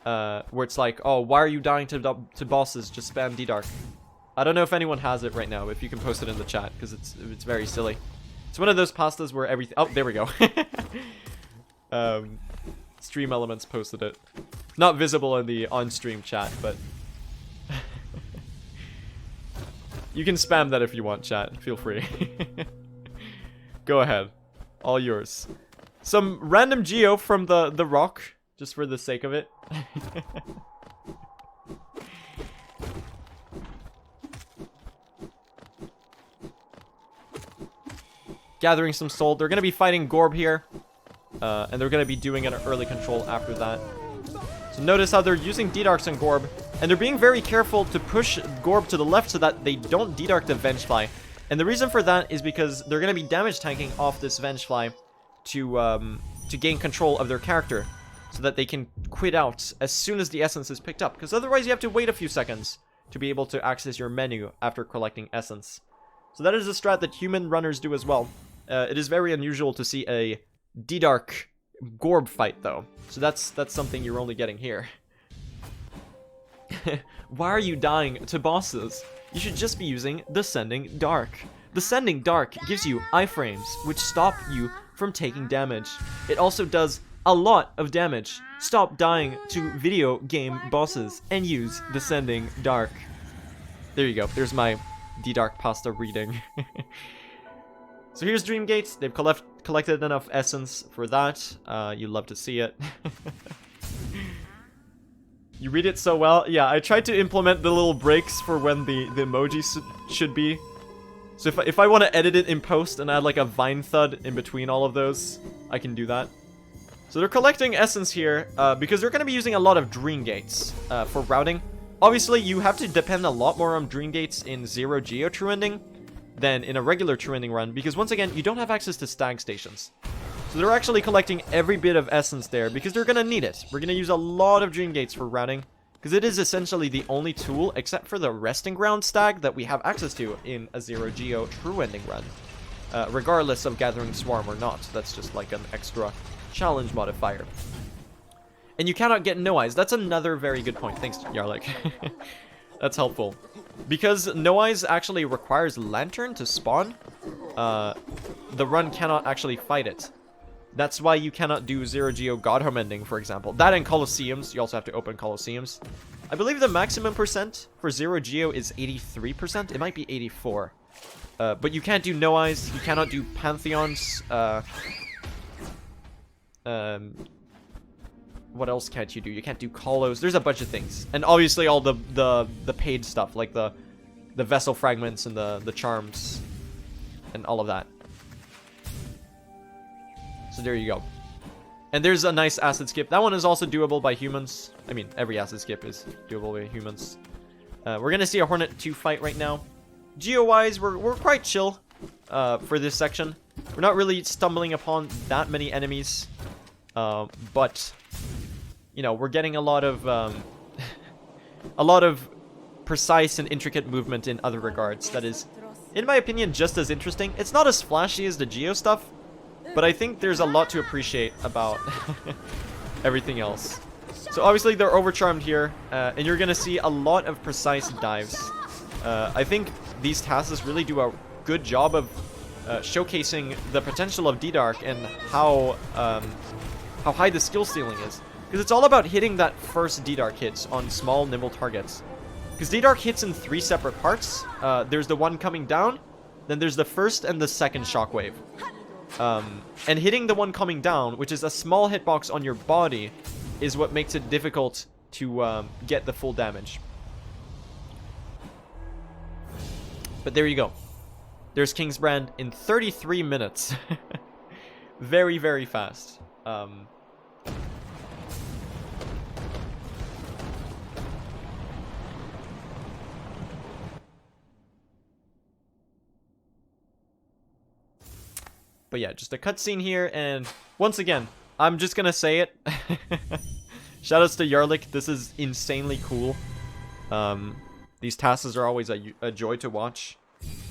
where it's like, oh, why are you dying to bosses? Just spam D-Dark. I don't know if anyone has it right now. If you can post it in the chat, because it's very silly. It's one of those pastas where everything. Oh, there we go. Stream Elements posted it. Not visible in the on-stream chat, but you can spam that if you want, chat. Feel free. Go ahead. All yours. Some random Geo from the rock, just for the sake of it. Gathering some soul. They're going to be fighting Gorb here. And they're going to be doing an early control after that. So notice how they're using D-Darks on Gorb. And they're being very careful to push Gorb to the left so that they don't D-Dark the Vengefly. And the reason for that is because they're going to be damage tanking off this Vengefly to gain control of their character. So that they can quit out as soon as the essence is picked up. Because otherwise you have to wait a few seconds to be able to access your menu after collecting essence. So that is a strat that human runners do as well. It is very unusual to see a D-Dark Gorb fight, though. So that's something you're only getting here. Why are you dying to bosses? You should just be using Descending Dark. Descending Dark gives you iframes, which stop you from taking damage. It also does a lot of damage. Stop dying to video game bosses and use Descending Dark. There you go. There's my D-Dark pasta reading. So here's Dream Gates. They've collected enough essence for that. You love to see it. You read it so well. Yeah, I tried to implement the little breaks for when the emoji should be. So if I want to edit it in post and add like a vine thud in between all of those, I can do that. So they're collecting essence here because they're going to be using a lot of Dream Gates for routing. Obviously, you have to depend a lot more on Dream Gates in Zero Geo True Ending than in a regular True Ending run, because once again, you don't have access to stag stations. So they're actually collecting every bit of essence there because they're going to need it. We're going to use a lot of Dream Gates for routing because it is essentially the only tool, except for the Resting Ground stag, that we have access to in a Zero Geo True Ending run. Regardless of Gathering Swarm or not. That's just like an extra challenge modifier. And you cannot get No Eyes. That's another very good point. Thanks, Jarlyk. That's helpful. Because No Eyes actually requires Lantern to spawn, the run cannot actually fight it. That's why you cannot do Zero Geo Godhome Ending, for example. That and Colosseums. You also have to open Colosseums. I believe the maximum percent for Zero Geo is 83%. It might be 84. But you can't do No Eyes. You cannot do Pantheons. What else can't you do? You can't do Colos. There's a bunch of things. And obviously all the paid stuff, like the Vessel Fragments and the Charms. And all of that. So there you go. And there's a nice acid skip. That one is also doable by humans. I mean, every acid skip is doable by humans. We're going to see a Hornet 2 fight right now. Geo-wise, we're quite chill for this section. We're not really stumbling upon that many enemies. But, you know, we're getting a lot of precise and intricate movement in other regards. That is, in my opinion, just as interesting. It's not as flashy as the Geo stuff, but I think there's a lot to appreciate about everything else. So obviously they're overcharmed here, and you're gonna see a lot of precise dives. I think these tasks really do a good job of showcasing the potential of D-Dark and how high the skill ceiling is. Because it's all about hitting that first D-Dark hits on small, nimble targets. Because D-Dark hits in 3 separate parts. There's the one coming down, then there's the first and the second shockwave. And hitting the one coming down, which is a small hitbox on your body, is what makes it difficult to get the full damage. But there you go. There's Kingsbrand in 33 minutes. Very, very fast. But yeah, just a cutscene here, and once again, I'm just gonna say it. Shoutouts to Jarlyk, this is insanely cool. These tasks are always a joy to watch,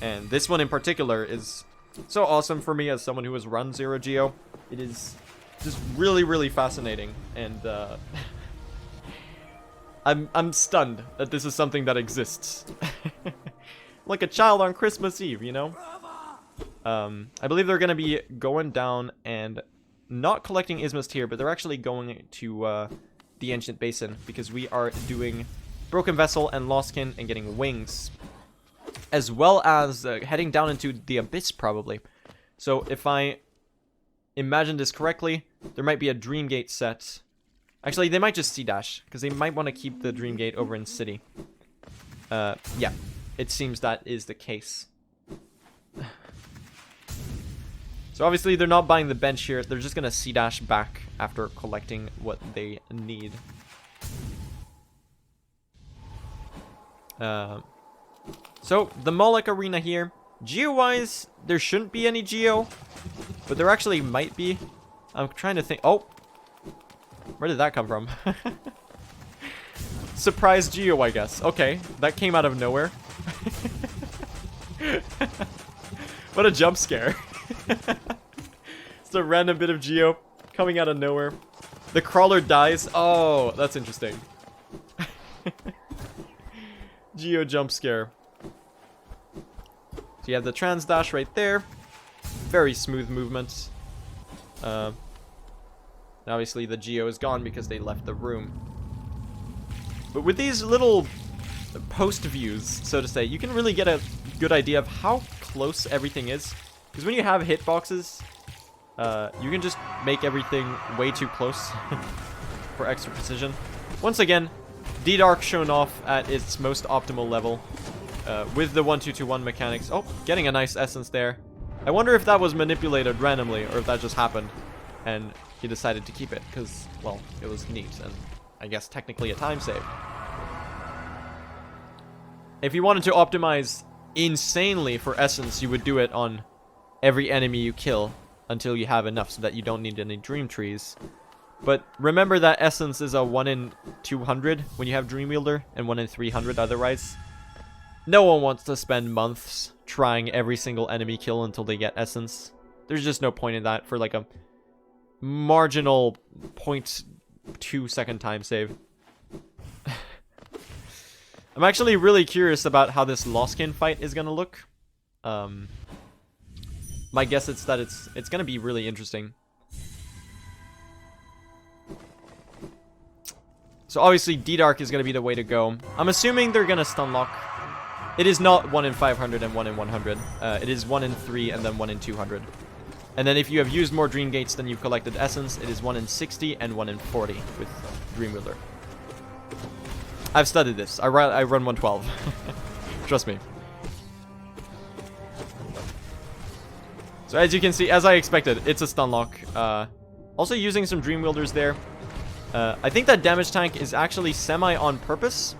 and this one in particular is so awesome for me as someone who has run Zero Geo. It is just really, really fascinating, and I'm stunned that this is something that exists. Like a child on Christmas Eve, you know? I believe they're going to be going down and not collecting Ismust here, but they're actually going to the Ancient Basin, because we are doing Broken Vessel and Lostkin and getting wings, as well as heading down into the Abyss, probably. So if I imagine this correctly, there might be a Dream Gate set. Actually, they might just C-dash, because they might want to keep the Dream Gate over in City. Yeah, it seems that is the case. So obviously they're not buying the bench here. They're just going to C-dash back after collecting what they need. So the Moloch Arena here. Geo-wise, there shouldn't be any Geo, but there actually might be. I'm trying to think. Oh, where did that come from? Surprise Geo, I guess. Okay, that came out of nowhere. What a jump scare. It's a random bit of Geo coming out of nowhere. The crawler dies. Oh, that's interesting. Geo jump scare. So you have the trans dash right there. Very smooth movement. And obviously the Geo is gone because they left the room. But with these little post views, so to say, you can really get a good idea of how close everything is. Because when you have hitboxes, you can just make everything way too close for extra precision. Once again, D-Dark shown off at its most optimal level with the 1-2-2-1 mechanics. Oh, getting a nice essence there. I wonder if that was manipulated randomly or if that just happened and he decided to keep it because, well, it was neat and I guess technically a time save. If you wanted to optimize insanely for essence, you would do it on every enemy you kill until you have enough so that you don't need any dream trees. But remember that essence is a 1 in 200 when you have Dream Wielder and 1 in 300 otherwise. No one wants to spend months trying every single enemy kill until they get essence. There's just no point in that for like a marginal 0.2 second time save. I'm actually really curious about how this Larkin fight is gonna look. My guess is that it's gonna be really interesting. So obviously D-Dark is gonna be the way to go. I'm assuming they're gonna stun lock. It is not 1 in 500 and 1 in 100. It is 1 in 3 and then 1 in 200. And then if you have used more Dream Gates than you've collected Essence, it is 1 in 60 and 1 in 40 with Dream Wielder. I've studied this. I run 112. Trust me. So as you can see, as I expected, it's a stun lock. Also using some Dream Wielders there. I think that damage tank is actually semi on purpose.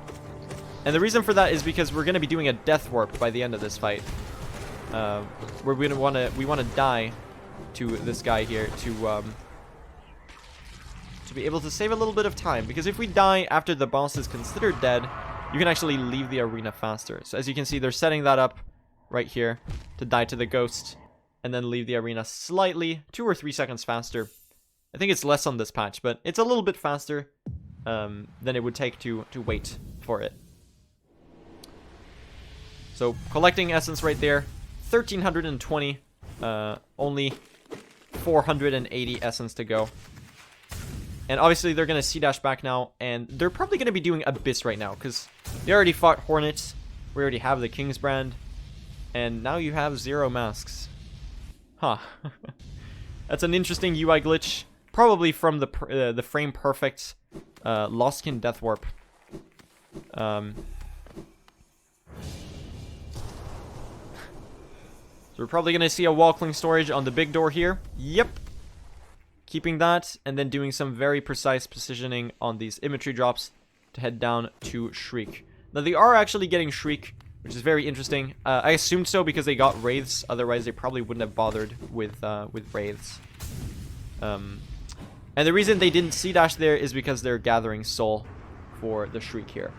And the reason for that is because we're going to be doing a death warp by the end of this fight. Where we want to die to this guy here to be able to save a little bit of time. Because if we die after the boss is considered dead, you can actually leave the arena faster. So as you can see, they're setting that up right here to die to the ghost and then leave the arena slightly 2 or 3 seconds faster. I think it's less on this patch, but it's a little bit faster than it would take to wait for it. So collecting essence right there, 1320, only 480 essence to go. And obviously they're going to C-dash back now, and they're probably going to be doing Abyss right now, because they already fought Hornet, we already have the King's Brand, and now you have 0 masks. Huh. That's an interesting UI glitch, probably from the frame perfect Larkin Death Warp. So we're probably going to see a Walkling storage on the big door here. Yep. Keeping that, and then doing some very precise positioning on these imagery drops to head down to Shriek. Now they are actually getting Shriek, which is very interesting. I assumed so because they got Wraiths, otherwise they probably wouldn't have bothered with Wraiths. And the reason they didn't C-dash there is because they're gathering Soul for the Shriek here.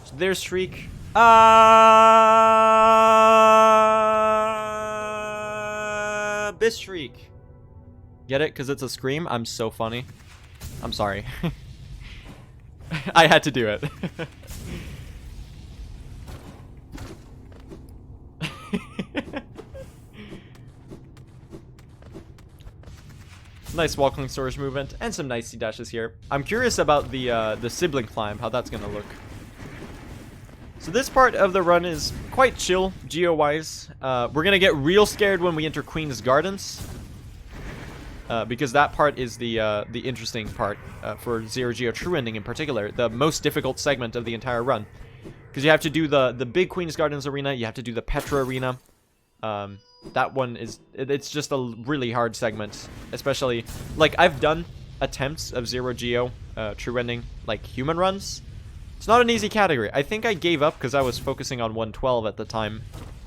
So there's Shriek. Abyss Shriek. Get it? Because it's a scream? I'm so funny. I'm sorry. I had to do it. Nice Walkling storage movement and some nice C-dashes here. I'm curious about the sibling climb, how that's gonna look. So this part of the run is quite chill, geo-wise. We're gonna get real scared when we enter Queen's Gardens, because that part is the interesting part for Zero Geo True Ending in particular, the most difficult segment of the entire run, because you have to do the big Queen's Gardens arena, you have to do the Petra arena. That one is it's just a really hard segment, especially like I've done attempts of Zero Geo True Ending like human runs. It's not an easy category. I think I gave up because I was focusing on 112 at the time.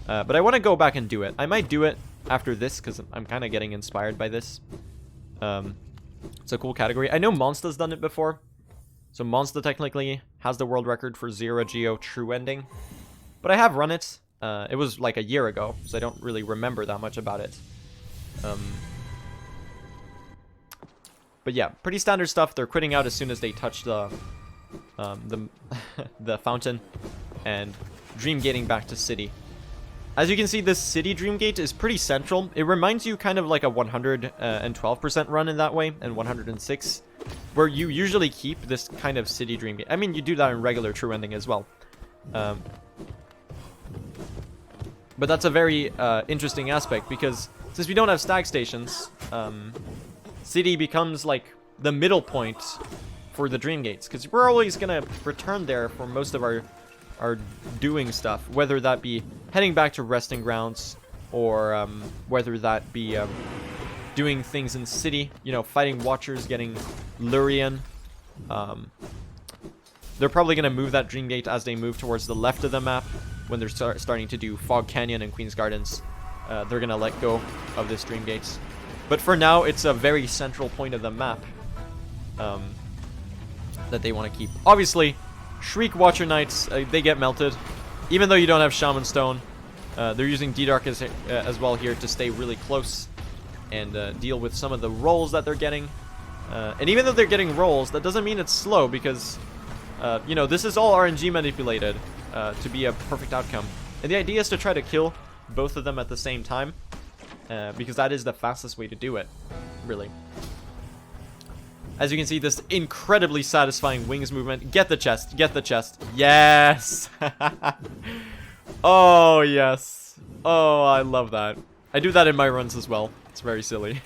But I want to go back and do it. I might do it after this because I'm kind of getting inspired by this. It's a cool category. I know Monster's done it before. So Monster technically has the world record for Zero Geo True Ending. But I have run it. It was like a year ago, so I don't really remember that much about it. But yeah, pretty standard stuff. They're critting out as soon as they touch the fountain, and dream gating back to city. As you can see, this city dream gate is pretty central. It reminds you kind of like a 112% run in that way, and 106, where you usually keep this kind of city dream gate. I mean, you do that in regular true ending as well. But that's a very interesting aspect, because since we don't have stag stations, city becomes like the middle point for the dream gates, because we're always gonna return there for most of our doing stuff, whether that be heading back to resting grounds, or whether that be doing things in city, you know, fighting watchers, getting Lurian. They're probably going to move that dream gate as they move towards the left of the map. When they're starting to do Fog Canyon and Queen's Gardens, they're going to let go of this dream gate. But for now, it's a very central point of the map that they want to keep. Obviously, Shriek Watcher Knights, they get melted. Even though you don't have Shaman Stone, they're using D-Dark as well here to stay really close and deal with some of the rolls that they're getting. And even though they're getting rolls, that doesn't mean it's slow, because, you know, this is all RNG manipulated to be a perfect outcome. And the idea is to try to kill both of them at the same time, because that is the fastest way to do it, really. As you can see, this incredibly satisfying wings movement. Get the chest. Get the chest. Yes! Oh, yes. Oh, I love that. I do that in my runs as well. It's very silly.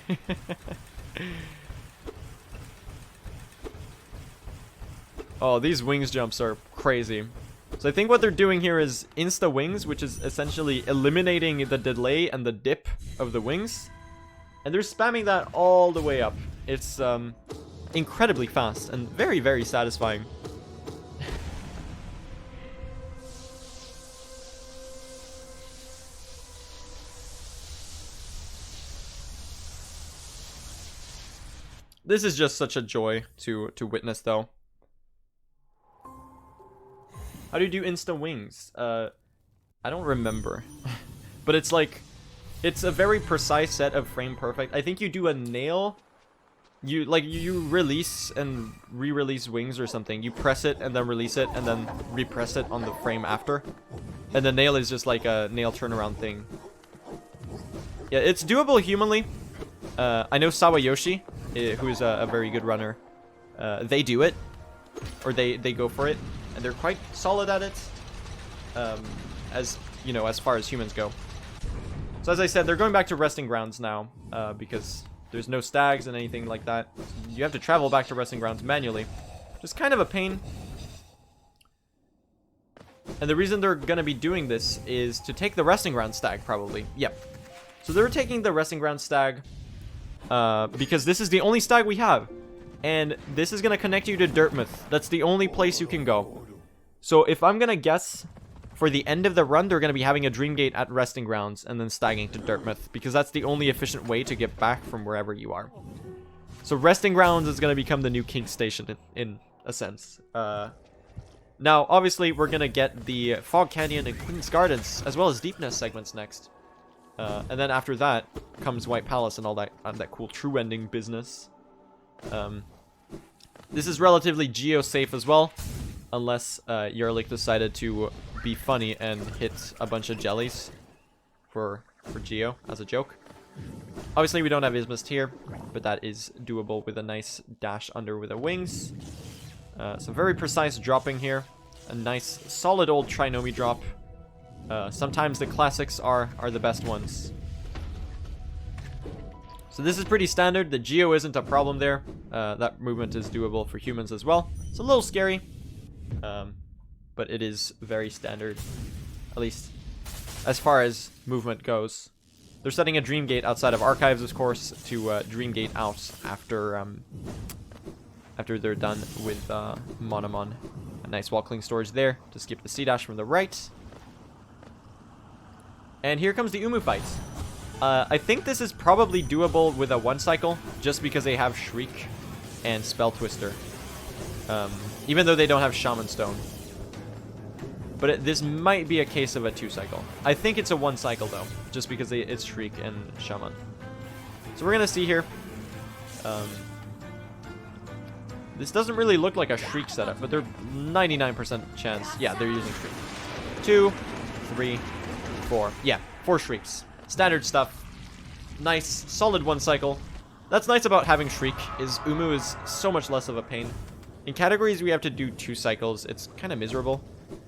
Oh, these wings jumps are crazy. So I think what they're doing here is insta wings, which is essentially eliminating the delay and the dip of the wings. And they're spamming that all the way up. It's incredibly fast and very, very satisfying. This is just such a joy to witness, though. How do you do insta wings? I don't remember. But it's like, it's a very precise set of frame perfect. I think you do a nail. You release and re-release wings or something. You press it and then release it and then repress it on the frame after. And the nail is just like a nail turnaround thing. Yeah, it's doable humanly. I know Sawayoshi, who is a very good runner. They do it, or they go for it, and they're quite solid at it. As you know, as far as humans go. So as I said, they're going back to resting grounds now, because there's no stags and anything like that. You have to travel back to resting grounds manually. Just kind of a pain. And the reason they're going to be doing this is to take the resting ground stag, probably. Yep. So they're taking the resting ground stag because this is the only stag we have. And this is going to connect you to Dirtmouth. That's the only place you can go. So if I'm going to guess, for the end of the run, they're going to be having a Dream Gate at resting grounds and then stagging to Dirtmouth, because that's the only efficient way to get back from wherever you are. So resting grounds is going to become the new King Station in a sense. Now, obviously, we're going to get the Fog Canyon and Queen's Gardens, as well as Deepness segments next. And then after that comes White Palace and all that cool true ending business. This is relatively geo-safe as well, unless Jarlyk decided to be funny and hit a bunch of jellies for Geo as a joke. Obviously, we don't have Ismist here, but that is doable with a nice dash under with the wings. Some very precise dropping here. A nice, solid old Trinomi drop. Sometimes the classics are the best ones. So this is pretty standard. The Geo isn't a problem there. That movement is doable for humans as well. It's a little scary, but it is very standard, at least as far as movement goes. They're setting a Dream Gate outside of Archives, of course, to Dream Gate out after they're done with Monomon. A nice wall cling storage there to skip the C-dash from the right. And here comes the Umu fight. I think this is probably doable with a one cycle, just because they have Shriek and Spell Twister. Even though they don't have Shaman Stone. But this might be a case of a 2 cycle. I think it's a 1 cycle though, just because it's Shriek and Shaman. So we're gonna see here. This doesn't really look like a Shriek setup, but they're 99% chance. Yeah, they're using Shriek. 2, 3, 4. Yeah, 4 shrieks. Standard stuff. Nice, solid 1 cycle. That's nice about having shriek, is Umu is so much less of a pain. In categories we have to do 2 cycles, it's kind of miserable.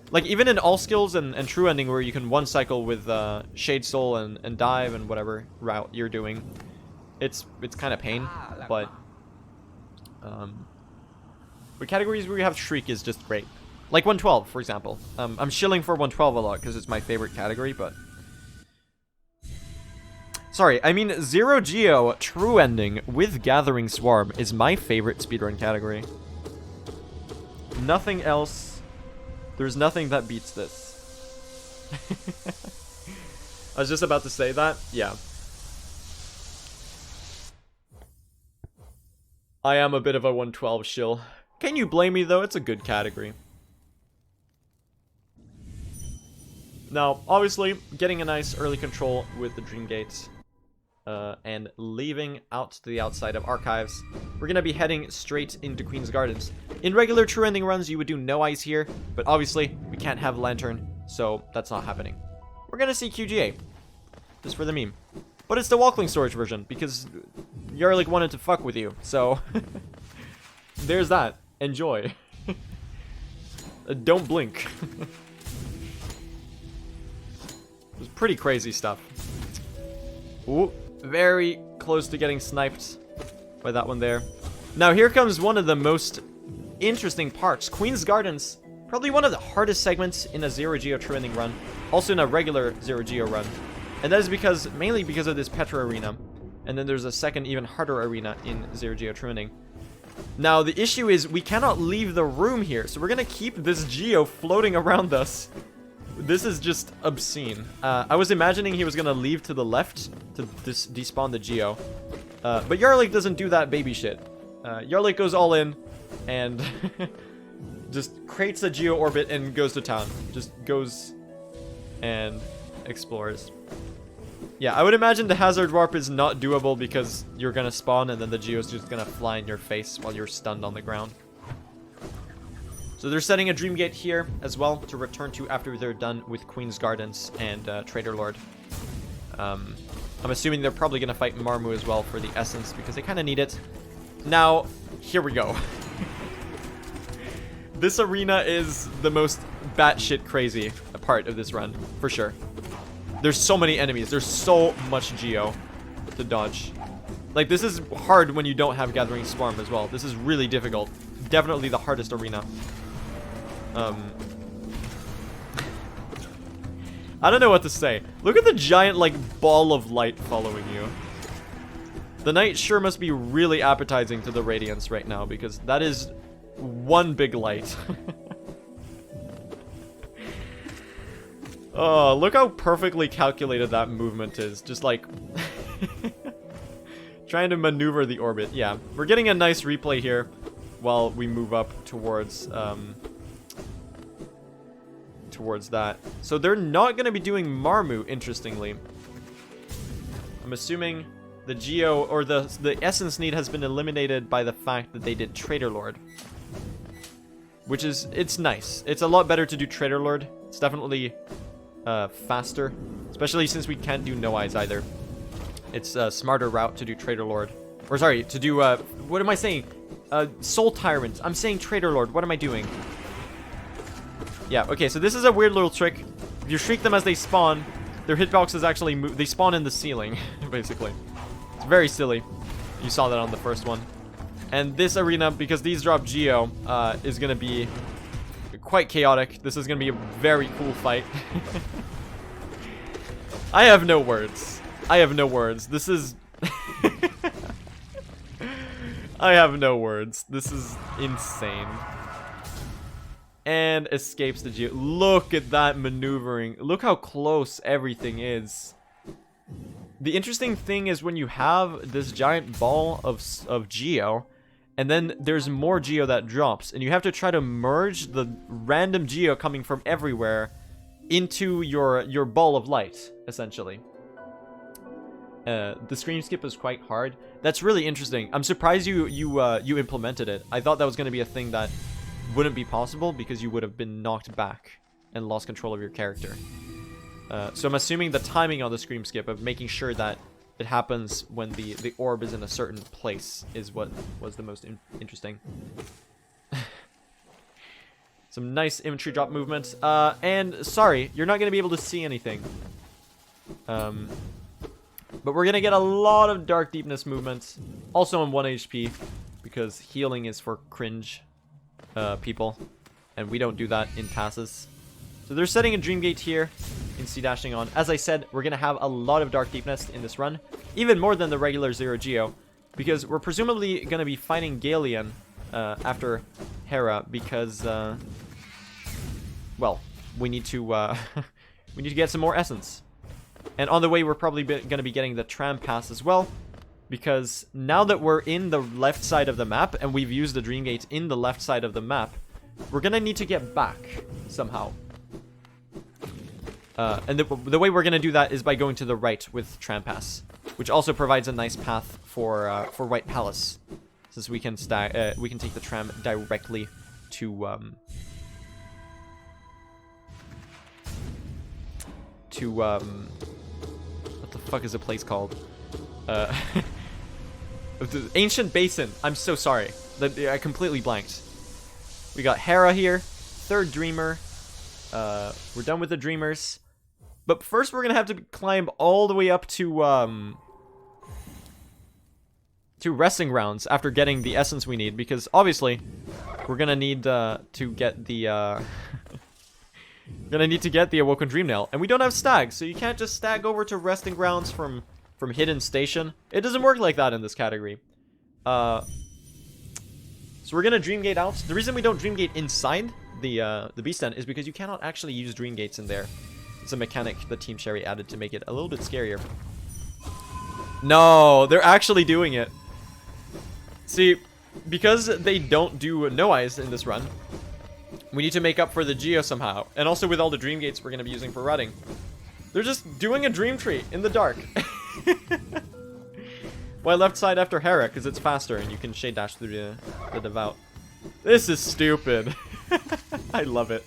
Like, even in all skills and true ending where you can 1 cycle with Shade Soul and dive and whatever route you're doing, it's kind of pain, but categories where you have shriek is just great. Like 112, for example. I'm shilling for 112 a lot because it's my favorite category, but... Sorry, I mean, Zero Geo True Ending with Gathering Swarm is my favorite speedrun category. Nothing else. There's nothing that beats this. I was just about to say that. Yeah. I am a bit of a 112 shill. Can you blame me, though? It's a good category. Now, obviously, getting a nice early control with the Dream Gate. And leaving out to the outside of Archives. We're going to be heading straight into Queen's Gardens. In regular True Ending runs, you would do no eyes here, but obviously, we can't have Lantern, so that's not happening. We're going to see QGA, just for the meme. But it's the Walkling Storage version, because Jarlyk wanted to fuck with you, so... There's that. Enjoy. Don't blink. It's pretty crazy stuff. Ooh. Very close to getting sniped by that one there. Now here comes one of the most interesting parts. Queen's Gardens, probably one of the hardest segments in a Zero Geo True Ending run. Also in a regular Zero Geo run. And that is mainly because of this Petra arena. And then there's a second even harder arena in Zero Geo True Ending. Now the issue is we cannot leave the room here. So we're going to keep this Geo floating around us. This is just obscene. I was imagining he was going to leave to the left to despawn the Geo. But Jarlyk doesn't do that baby shit. Jarlyk goes all in and just creates a Geo orbit and goes to town. Just goes and explores. Yeah, I would imagine the hazard warp is not doable because you're going to spawn and then the Geo's just going to fly in your face while you're stunned on the ground. So they're setting a Dream Gate here as well to return to after they're done with Queen's Gardens and Trader Lord. I'm assuming they're probably going to fight Marmu as well for the Essence because they kind of need it. Now, here we go. This arena is the most batshit crazy part of this run, for sure. There's so many enemies. There's so much Geo to dodge. Like, this is hard when you don't have Gathering Swarm as well. This is really difficult. Definitely the hardest arena. I don't know what to say. Look at the giant, like, ball of light following you. The night sure must be really appetizing to the Radiance right now, because that is one big light. Oh, look how perfectly calculated that movement is. Just, like... trying to maneuver the orbit. Yeah, we're getting a nice replay here while we move up towards that. So they're not going to be doing Marmu, interestingly. I'm assuming the Geo, or the Essence need has been eliminated by the fact that they did Trader Lord. Which is, it's nice. It's a lot better to do Trader Lord. It's definitely faster. Especially since we can't do No Eyes either. It's a smarter route to do Trader Lord. Or sorry, to do, what am I saying? Soul Tyrant. I'm saying Trader Lord. What am I doing? Yeah, okay, so this is a weird little trick. If you shriek them as they spawn, their hitboxes actually move. They spawn in the ceiling, basically. It's very silly. You saw that on the first one. And this arena, because these drop Geo, is going to be quite chaotic. This is going to be a very cool fight. I have no words. I have no words. This is... I have no words. This is insane. And escapes the Geo. Look at that maneuvering. Look how close everything is. The interesting thing is when you have this giant ball of Geo, and then there's more Geo that drops, and you have to try to merge the random Geo coming from everywhere into your ball of light, essentially. The screen skip is quite hard. That's really interesting. I'm surprised you implemented it. I thought that was going to be a thing that wouldn't be possible because you would have been knocked back and lost control of your character. So I'm assuming the timing on the scream skip of making sure that it happens when the orb is in a certain place is what was the most interesting. Some nice infantry drop movement. And sorry, you're not going to be able to see anything. But we're going to get a lot of dark deepness movement. Also on 1 HP. Because healing is for cringe people. And we don't do that in TASes. So they're setting a Dream Gate here in C-dashing on. As I said, we're going to have a lot of dark deepness in this run. Even more than the regular 0 Geo. Because we're presumably going to be fighting Galian after Hera. Because, well, we need to we need to get some more essence. And on the way, we're probably going to be getting the tram pass as well. Because now that we're in the left side of the map, and we've used the Dream Gate in the left side of the map, we're going to need to get back somehow. And the way we're going to do that is by going to the right with tram pass. Which also provides a nice path for White Palace. Since we can take the tram directly to... what the fuck is the place called? The Ancient Basin. I'm so sorry. I completely blanked. We got Hera here. Third Dreamer. We're done with the Dreamers. But first we're going to have to climb all the way up to resting grounds after getting the essence we need. Because obviously, we're going to need to get the... gonna need to get the Awoken Dream Nail. And we don't have stag, so you can't just stag over to resting grounds from Hidden Station. It doesn't work like that in this category. So we're gonna Dream Gate out. The reason we don't Dream Gate inside the Beast Den is because you cannot actually use Dream Gates in there. It's a mechanic that Team Sherry added to make it a little bit scarier. No, they're actually doing it. See, because they don't do no eyes in this run, we need to make up for the Geo somehow. And also with all the Dream Gates we're going to be using for rutting. They're just doing a Dream Tree in the dark. Why left side after Hera? Because it's faster and you can shade dash through the Devout. This is stupid. I love it.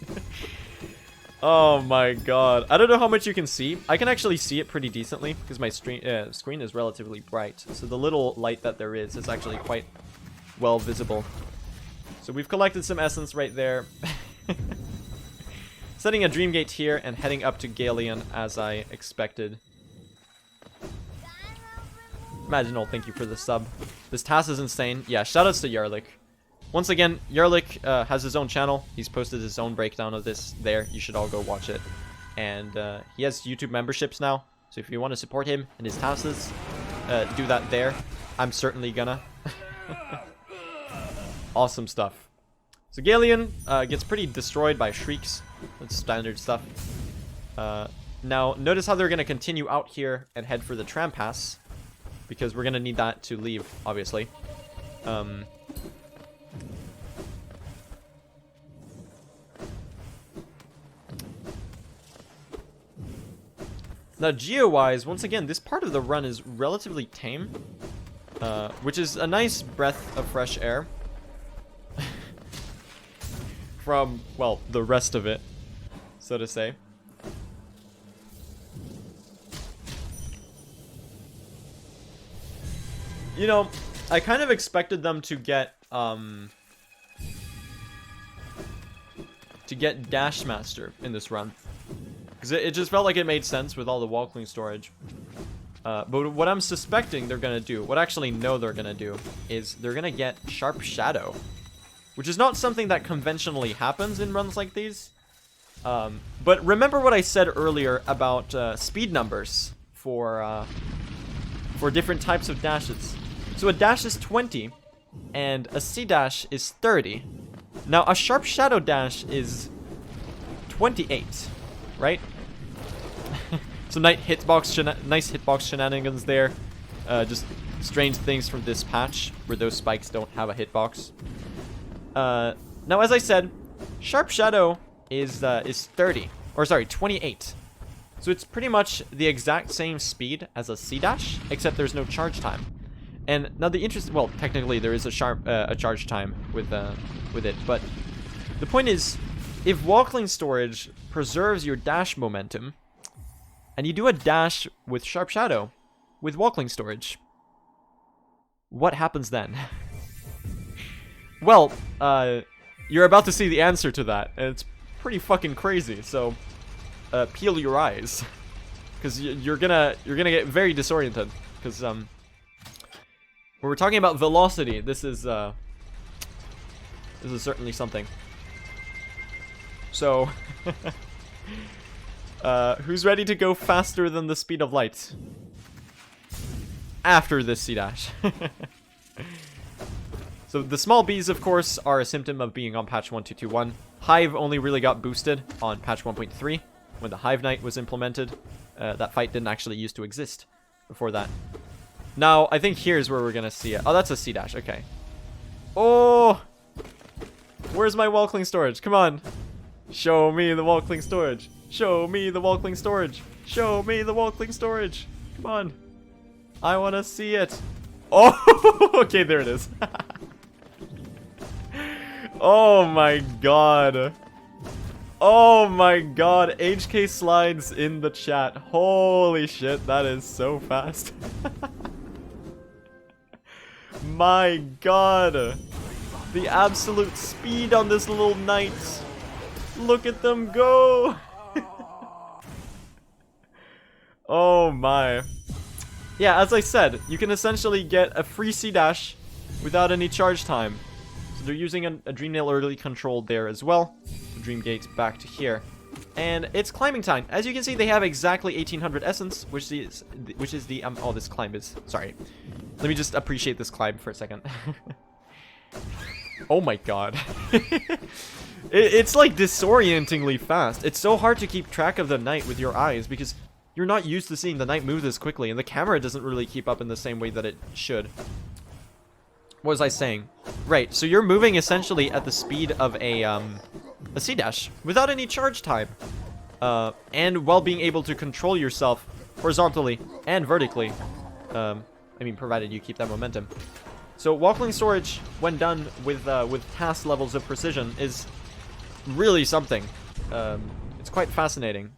Oh my god. I don't know how much you can see. I can actually see it pretty decently because my screen is relatively bright. So the little light that there is actually quite well visible. So we've collected some essence right there. Setting a Dream Gate here and heading up to Galian as I expected. Imaginal, thank you for the sub. This TAS is insane. Yeah, shoutouts to Jarlyk. Once again, Jarlyk has his own channel. He's posted his own breakdown of this there. You should all go watch it. And he has YouTube memberships now. So if you want to support him and his TASes, do that there. I'm certainly gonna. Awesome stuff. So Galian gets pretty destroyed by shrieks. That's standard stuff. Now, notice how they're going to continue out here and head for the tram pass. Because we're going to need that to leave, obviously. Now, geo-wise, once again, this part of the run is relatively tame. Which is a nice breath of fresh air. From, well, the rest of it, so to say. You know, I kind of expected them to get Dash Master in this run. Because it just felt like it made sense with all the wall clean storage. But what I'm suspecting they're going to do, what I actually know they're going to do, is they're going to get Sharp Shadow. Which is not something that conventionally happens in runs like these. But remember what I said earlier about speed numbers for different types of dashes. So a dash is 20, and a C dash is 30. Now a Sharp Shadow dash is 28, right? So nice hitbox shenanigans there. Just strange things from this patch where those spikes don't have a hitbox. Now, as I said, Sharp Shadow is 30, or sorry, 28. So it's pretty much the exact same speed as a C dash, except there's no charge time. And now the interest, well, technically there is a charge time with it, but the point is, if walkling storage preserves your dash momentum, and you do a dash with Sharp Shadow, with walkling storage, what happens then? Well, you're about to see the answer to that, and it's pretty fucking crazy, so peel your eyes. Because you're gonna get very disoriented, because when we're talking about velocity, this is certainly something. So, who's ready to go faster than the speed of light? After this C-dash. So the small bees, of course, are a symptom of being on patch 1.2.2.1. Hive only really got boosted on patch 1.3 when the Hive Knight was implemented. That fight didn't actually used to exist before that. Now, I think here's where we're gonna see it. Oh, that's a C-dash, okay. Oh! Where's my walkling storage? Come on. Show me the walkling storage. Show me the walkling storage. Show me the walkling storage. Come on. I want to see it. Oh, okay, there it is. Oh my god. Oh my god. HK slides in the chat. Holy shit, that is so fast. My god. The absolute speed on this little knight. Look at them go. Oh my. Yeah, as I said, you can essentially get a free C-dash without any charge time. So they're using a Dreamnail early control there as well. The Dream Gate back to here. And it's climbing time. As you can see, they have exactly 1800 essence, which is the oh, this climb is, sorry. Let me just appreciate this climb for a second. Oh my god. It's like disorientingly fast. It's so hard to keep track of the knight with your eyes because you're not used to seeing the knight move this quickly, and the camera doesn't really keep up in the same way that it should. What was I saying? Right, so you're moving essentially at the speed of a C-dash without any charge time. And while being able to control yourself horizontally and vertically. I mean, provided you keep that momentum. So walkling storage, when done with TAS levels of precision, is really something. It's quite fascinating.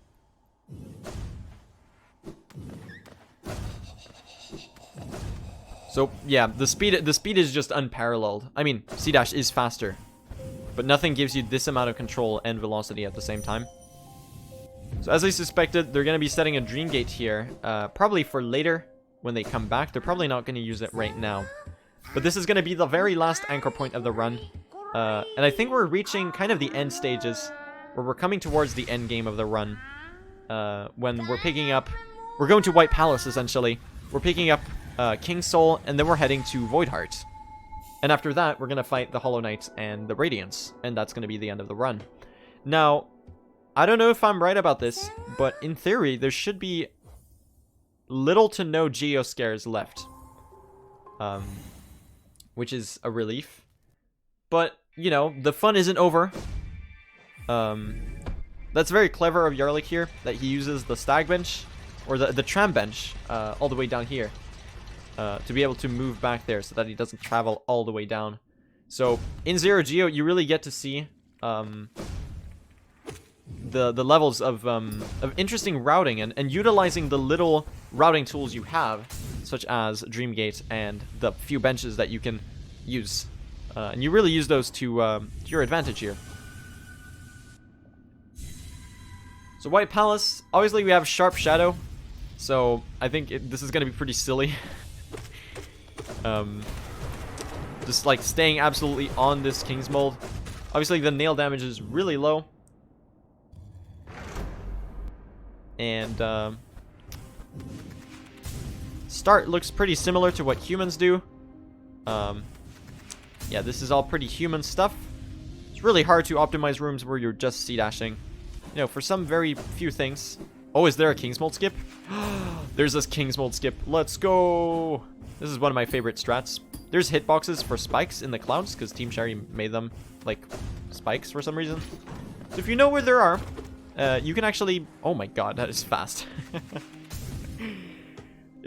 So yeah, the speed is just unparalleled. I mean, C-dash is faster, but nothing gives you this amount of control and velocity at the same time. So as I suspected, they're gonna be setting a Dream Gate here, probably for later when they come back. They're probably not gonna use it right now, but this is gonna be the very last anchor point of the run, and I think we're reaching kind of the end stages, where we're coming towards the end game of the run, when we're picking up. We're going to White Palace essentially. We're picking up King's Soul, and then we're heading to Voidheart. And after that, we're going to fight the Hollow Knight and the Radiance, and that's going to be the end of the run. Now, I don't know if I'm right about this, but in theory, there should be little to no Geo scares left. Which is a relief. But, you know, the fun isn't over. That's very clever of Jarlyk here, that he uses the Stag Bench, or the Tram Bench, all the way down here. To be able to move back there so that he doesn't travel all the way down. So in Zero Geo, you really get to see the levels of interesting routing and utilizing the little routing tools you have, such as Dream Gate and the few benches that you can use, and you really use those to your advantage here. So White Palace, obviously we have Sharp Shadow, so I think this is going to be pretty silly. Just like staying absolutely on this King's Mold. Obviously the nail damage is really low. And start looks pretty similar to what humans do. Yeah, this is all pretty human stuff. It's really hard to optimize rooms where you're just C-dashing. You know, for some very few things. Oh, is there a King's Mold skip? There's this King's Mold skip. Let's go! This is one of my favorite strats. There's hitboxes for spikes in the clouds, because Team Sherry made them, like, spikes for some reason. So if you know where there are, you can actually... Oh my god, that is fast.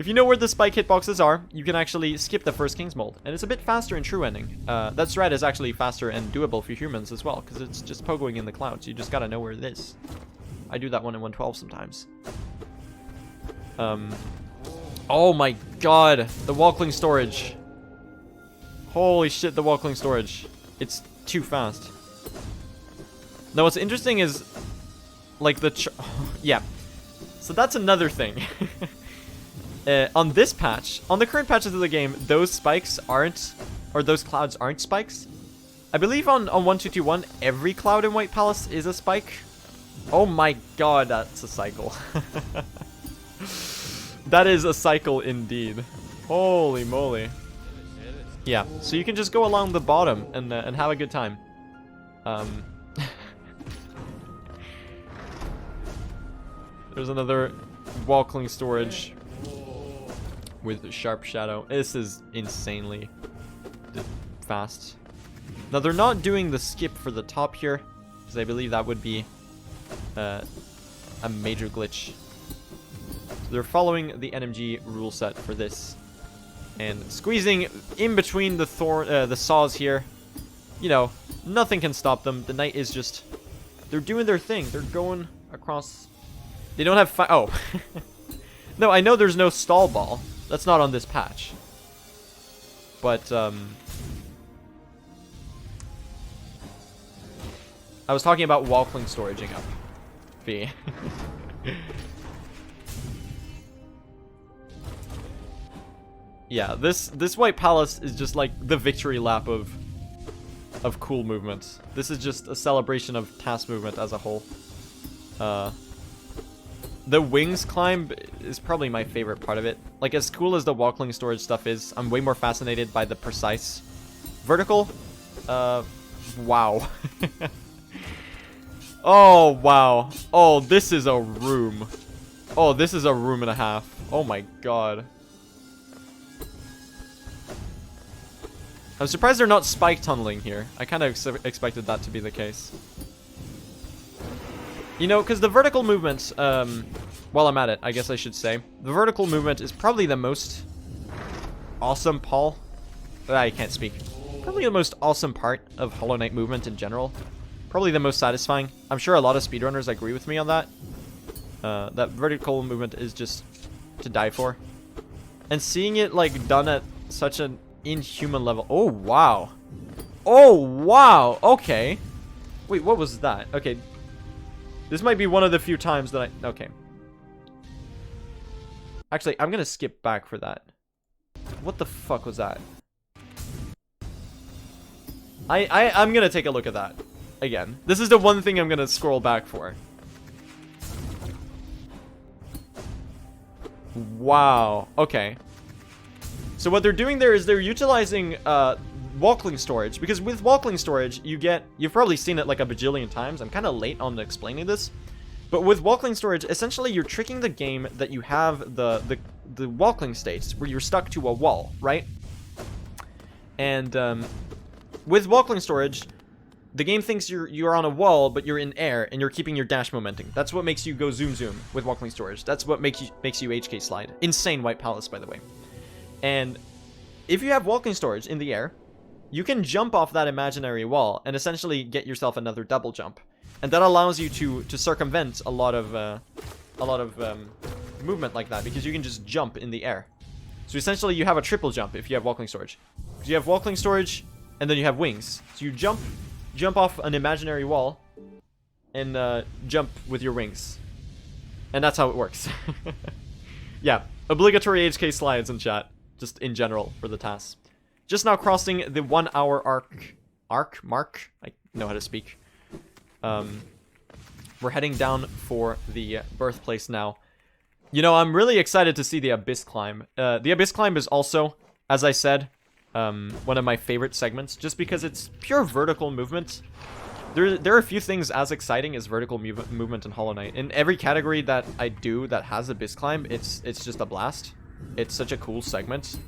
If you know where the spike hitboxes are, you can actually skip the first King's Mold. And it's a bit faster in True Ending. That strat is actually faster and doable for humans as well, because it's just pogoing in the clouds. You just gotta know where it is. I do that one in 112 sometimes. Oh my god, the Walkling storage. Holy shit, the Walkling storage. It's too fast. Now what's interesting is, like yeah. So that's another thing. On this patch, on the current patches of the game, those spikes aren't, or those clouds aren't spikes. I believe on 1221, every cloud in White Palace is a spike. Oh my god, that's a cycle. That is a cycle indeed. Holy moly. Yeah, so you can just go along the bottom and have a good time. There's another Walkling storage with Sharp Shadow. This is insanely fast. Now they're not doing the skip for the top here, because I believe that would be a major glitch. So they're following the NMG rule set for this, and squeezing in between the saws here. You know, nothing can stop them. The knight is just, they're doing their thing. They're going across. They don't have oh. No, I know there's no stall ball. That's not on this patch. But, I was talking about Walkling storaging up. V. Yeah, this White Palace is just like the victory lap of cool movements. This is just a celebration of TAS movement as a whole. The wings climb is probably my favorite part of it. Like, as cool as the Walkling storage stuff is, I'm way more fascinated by the precise vertical. Wow. Oh, wow. Oh, this is a room. Oh, this is a room and a half. Oh my god. I'm surprised they're not spike tunneling here. I kind of expected that to be the case. You know, because the vertical movement, while I'm at it, I guess I should say, the vertical movement is probably the most awesome I can't speak. Probably the most awesome part of Hollow Knight movement in general. Probably the most satisfying. I'm sure a lot of speedrunners agree with me on that. That vertical movement is just to die for. And seeing it, like, done at such an inhuman level. Oh, wow. Oh, wow. Okay. Wait, what was that? Okay. This might be one of the few times that okay. Actually, I'm gonna skip back for that. What the fuck was that? I'm gonna take a look at that again. This is the one thing I'm gonna scroll back for. Wow. Okay. So what they're doing there is they're utilizing Walkling storage, because with Walkling storage you've probably seen it like a bajillion times. I'm kind of late on explaining this, but with Walkling storage, essentially you're tricking the game that you have the Walkling states where you're stuck to a wall, right? And with Walkling storage, the game thinks you're on a wall, but you're in air and you're keeping your dash momentum. That's what makes you go zoom zoom with Walkling storage. That's what makes you HK slide. Insane White Palace, by the way. And if you have Walkling storage in the air, you can jump off that imaginary wall and essentially get yourself another double jump, and that allows you to circumvent a lot of movement like that, because you can just jump in the air. So essentially, you have a triple jump if you have Walkling storage. Because you have Walkling storage, and then you have wings. So you jump off an imaginary wall, and jump with your wings, and that's how it works. Yeah, obligatory HK slides in chat, just in general for the TAS. Just now crossing the 1 hour mark. I know how to speak. We're heading down for the birthplace now. You know, I'm really excited to see the Abyss Climb. The Abyss Climb is also, as I said, one of my favorite segments, just because it's pure vertical movement. There are a few things as exciting as vertical movement in Hollow Knight. In every category that I do that has Abyss Climb, it's just a blast. It's such a cool segment.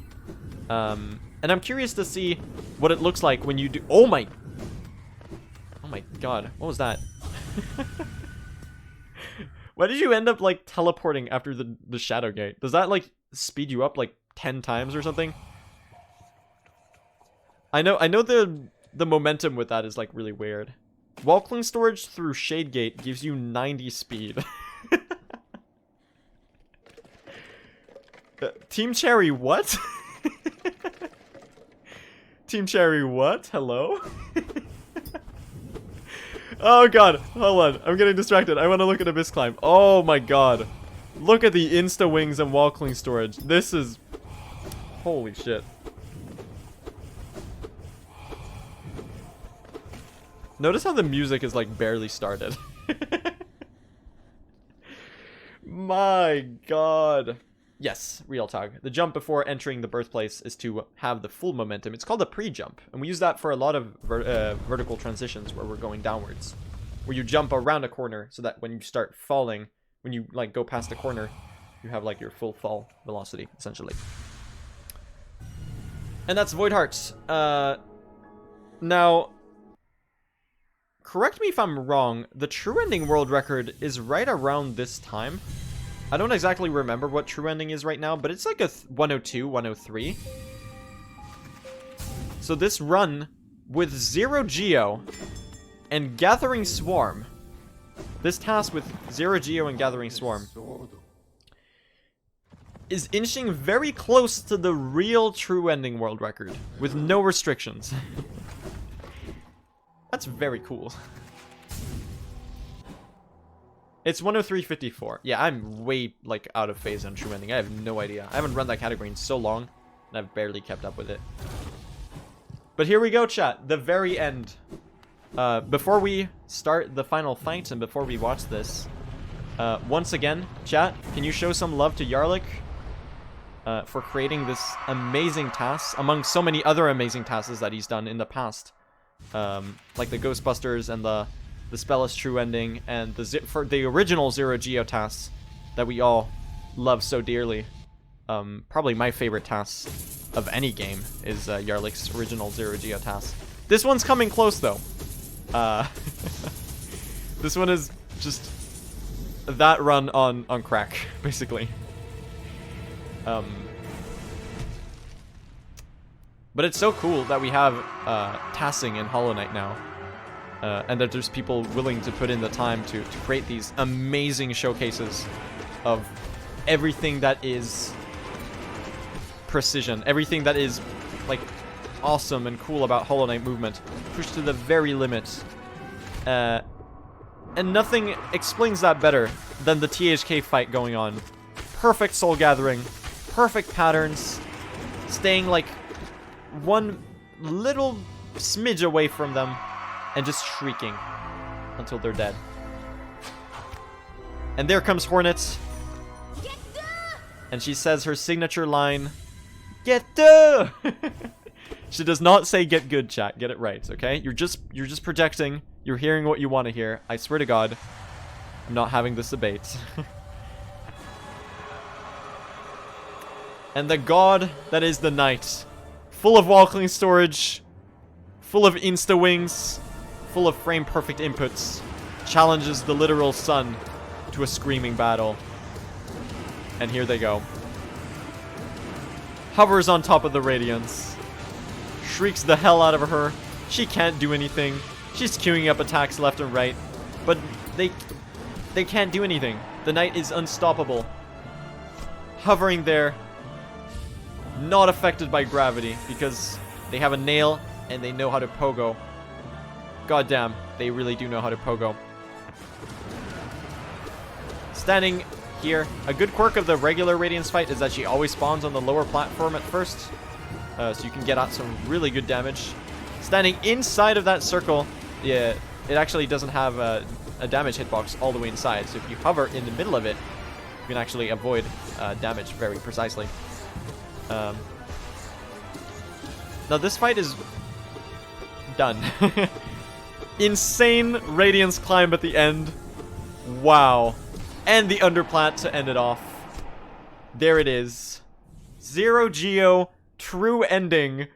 And I'm curious to see what it looks like when you do. Oh my god, what was that? Why did you end up like teleporting after the Shadow Gate? Does that like speed you up like 10 times or something. I know the momentum with that is like really weird. Walkling storage through Shade Gate gives you 90 speed. Team Cherry, what? Team Cherry, what? Hello? Oh god, hold on. I'm getting distracted. I want to look at Abyss Climb. Oh my god. Look at the insta wings and wall cling storage. This is... Holy shit. Notice how the music is like barely started. My god. Yes, real talk. The jump before entering the birthplace is to have the full momentum. It's called a pre-jump, and we use that for a lot of vertical transitions where we're going downwards. Where you jump around a corner so that when you start falling, when you like go past a corner, you have like your full fall velocity, essentially. And that's Void Hearts. Now, correct me if I'm wrong, the true ending world record is right around this time. I don't exactly remember what true ending is right now, but it's like a 102, 103. So this run with 0 Geo and Gathering Swarm, this task with 0 Geo and Gathering Swarm, is inching very close to the real true ending world record with no restrictions. That's very cool. It's 103.54. Yeah, I'm way, like, out of phase on true ending. I have no idea. I haven't run that category in so long, and I've barely kept up with it. But here we go, chat. The very end. Before we start the final fight and before we watch this, once again, chat, can you show some love to Jarlyk for creating this amazing task, among so many other amazing tasks that he's done in the past? Like the Ghostbusters and the Spellless True Ending, and for the original 0 Geo TAS that we all love so dearly. Probably my favorite task of any game is Jarlyk's original 0 Geo TAS. This one's coming close though. This one is just that run on crack, basically. But it's so cool that we have tassing in Hollow Knight now. And that there's people willing to put in the time to create these amazing showcases of everything that is precision, everything that is like awesome and cool about Hollow Knight movement, pushed to the very limit. And nothing explains that better than the THK fight going on. Perfect soul gathering, perfect patterns, staying like one little smidge away from them, and just shrieking until they're dead. And there comes Hornet. And she says her signature line, "Get the." She does not say "get good," chat. Get it right, okay? You're just projecting. You're hearing what you want to hear. I swear to God, I'm not having this debate. And the god that is the night, full of walkling storage, full of insta wings, full of frame-perfect inputs, challenges the literal sun to a screaming battle. And here they go. Hovers on top of the Radiance. Shrieks the hell out of her. She can't do anything. She's queuing up attacks left and right. But they can't do anything. The knight is unstoppable. Hovering there. Not affected by gravity because they have a nail and they know how to pogo. God damn, they really do know how to pogo. Standing here, a good quirk of the regular Radiance fight is that she always spawns on the lower platform at first. So you can get out some really good damage. Standing inside of that circle, yeah, it actually doesn't have a damage hitbox all the way inside. So if you hover in the middle of it, you can actually avoid damage very precisely. Now this fight is done. Insane Radiance climb at the end. Wow. And the underplat to end it off. There it is. 0 Geo, true ending,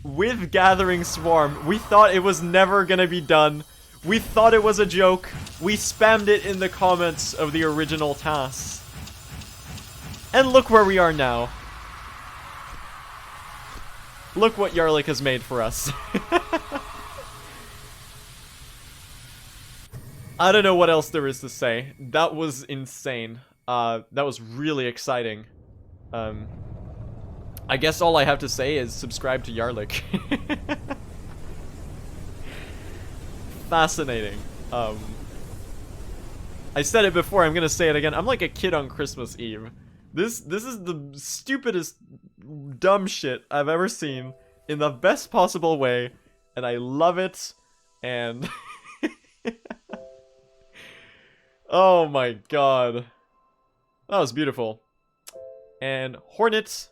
with Gathering Swarm. We thought it was never gonna be done. We thought it was a joke. We spammed it in the comments of the original task. And look where we are now. Look what Jarlyk has made for us. I don't know what else there is to say. That was insane. That was really exciting. I guess all I have to say is subscribe to Jarlyk. Fascinating. I said it before, I'm gonna say it again. I'm like a kid on Christmas Eve. This is the stupidest dumb shit I've ever seen in the best possible way, and I love it, and oh my god. That was beautiful. And Hornet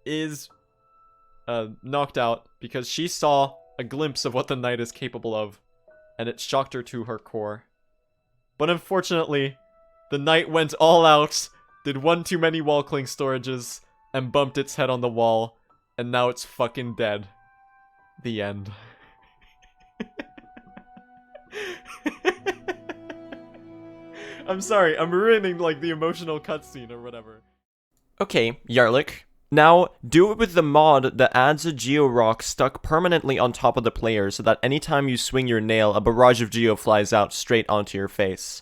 is knocked out because she saw a glimpse of what the knight is capable of, and it shocked her to her core. But unfortunately, the knight went all out, did one too many wall cling storages, and bumped its head on the wall, and now it's fucking dead. The end. I'm sorry, I'm ruining, like, the emotional cutscene or whatever. Okay, Jarlyk. Now, do it with the mod that adds a Geo rock stuck permanently on top of the player so that anytime you swing your nail, a barrage of Geo flies out straight onto your face.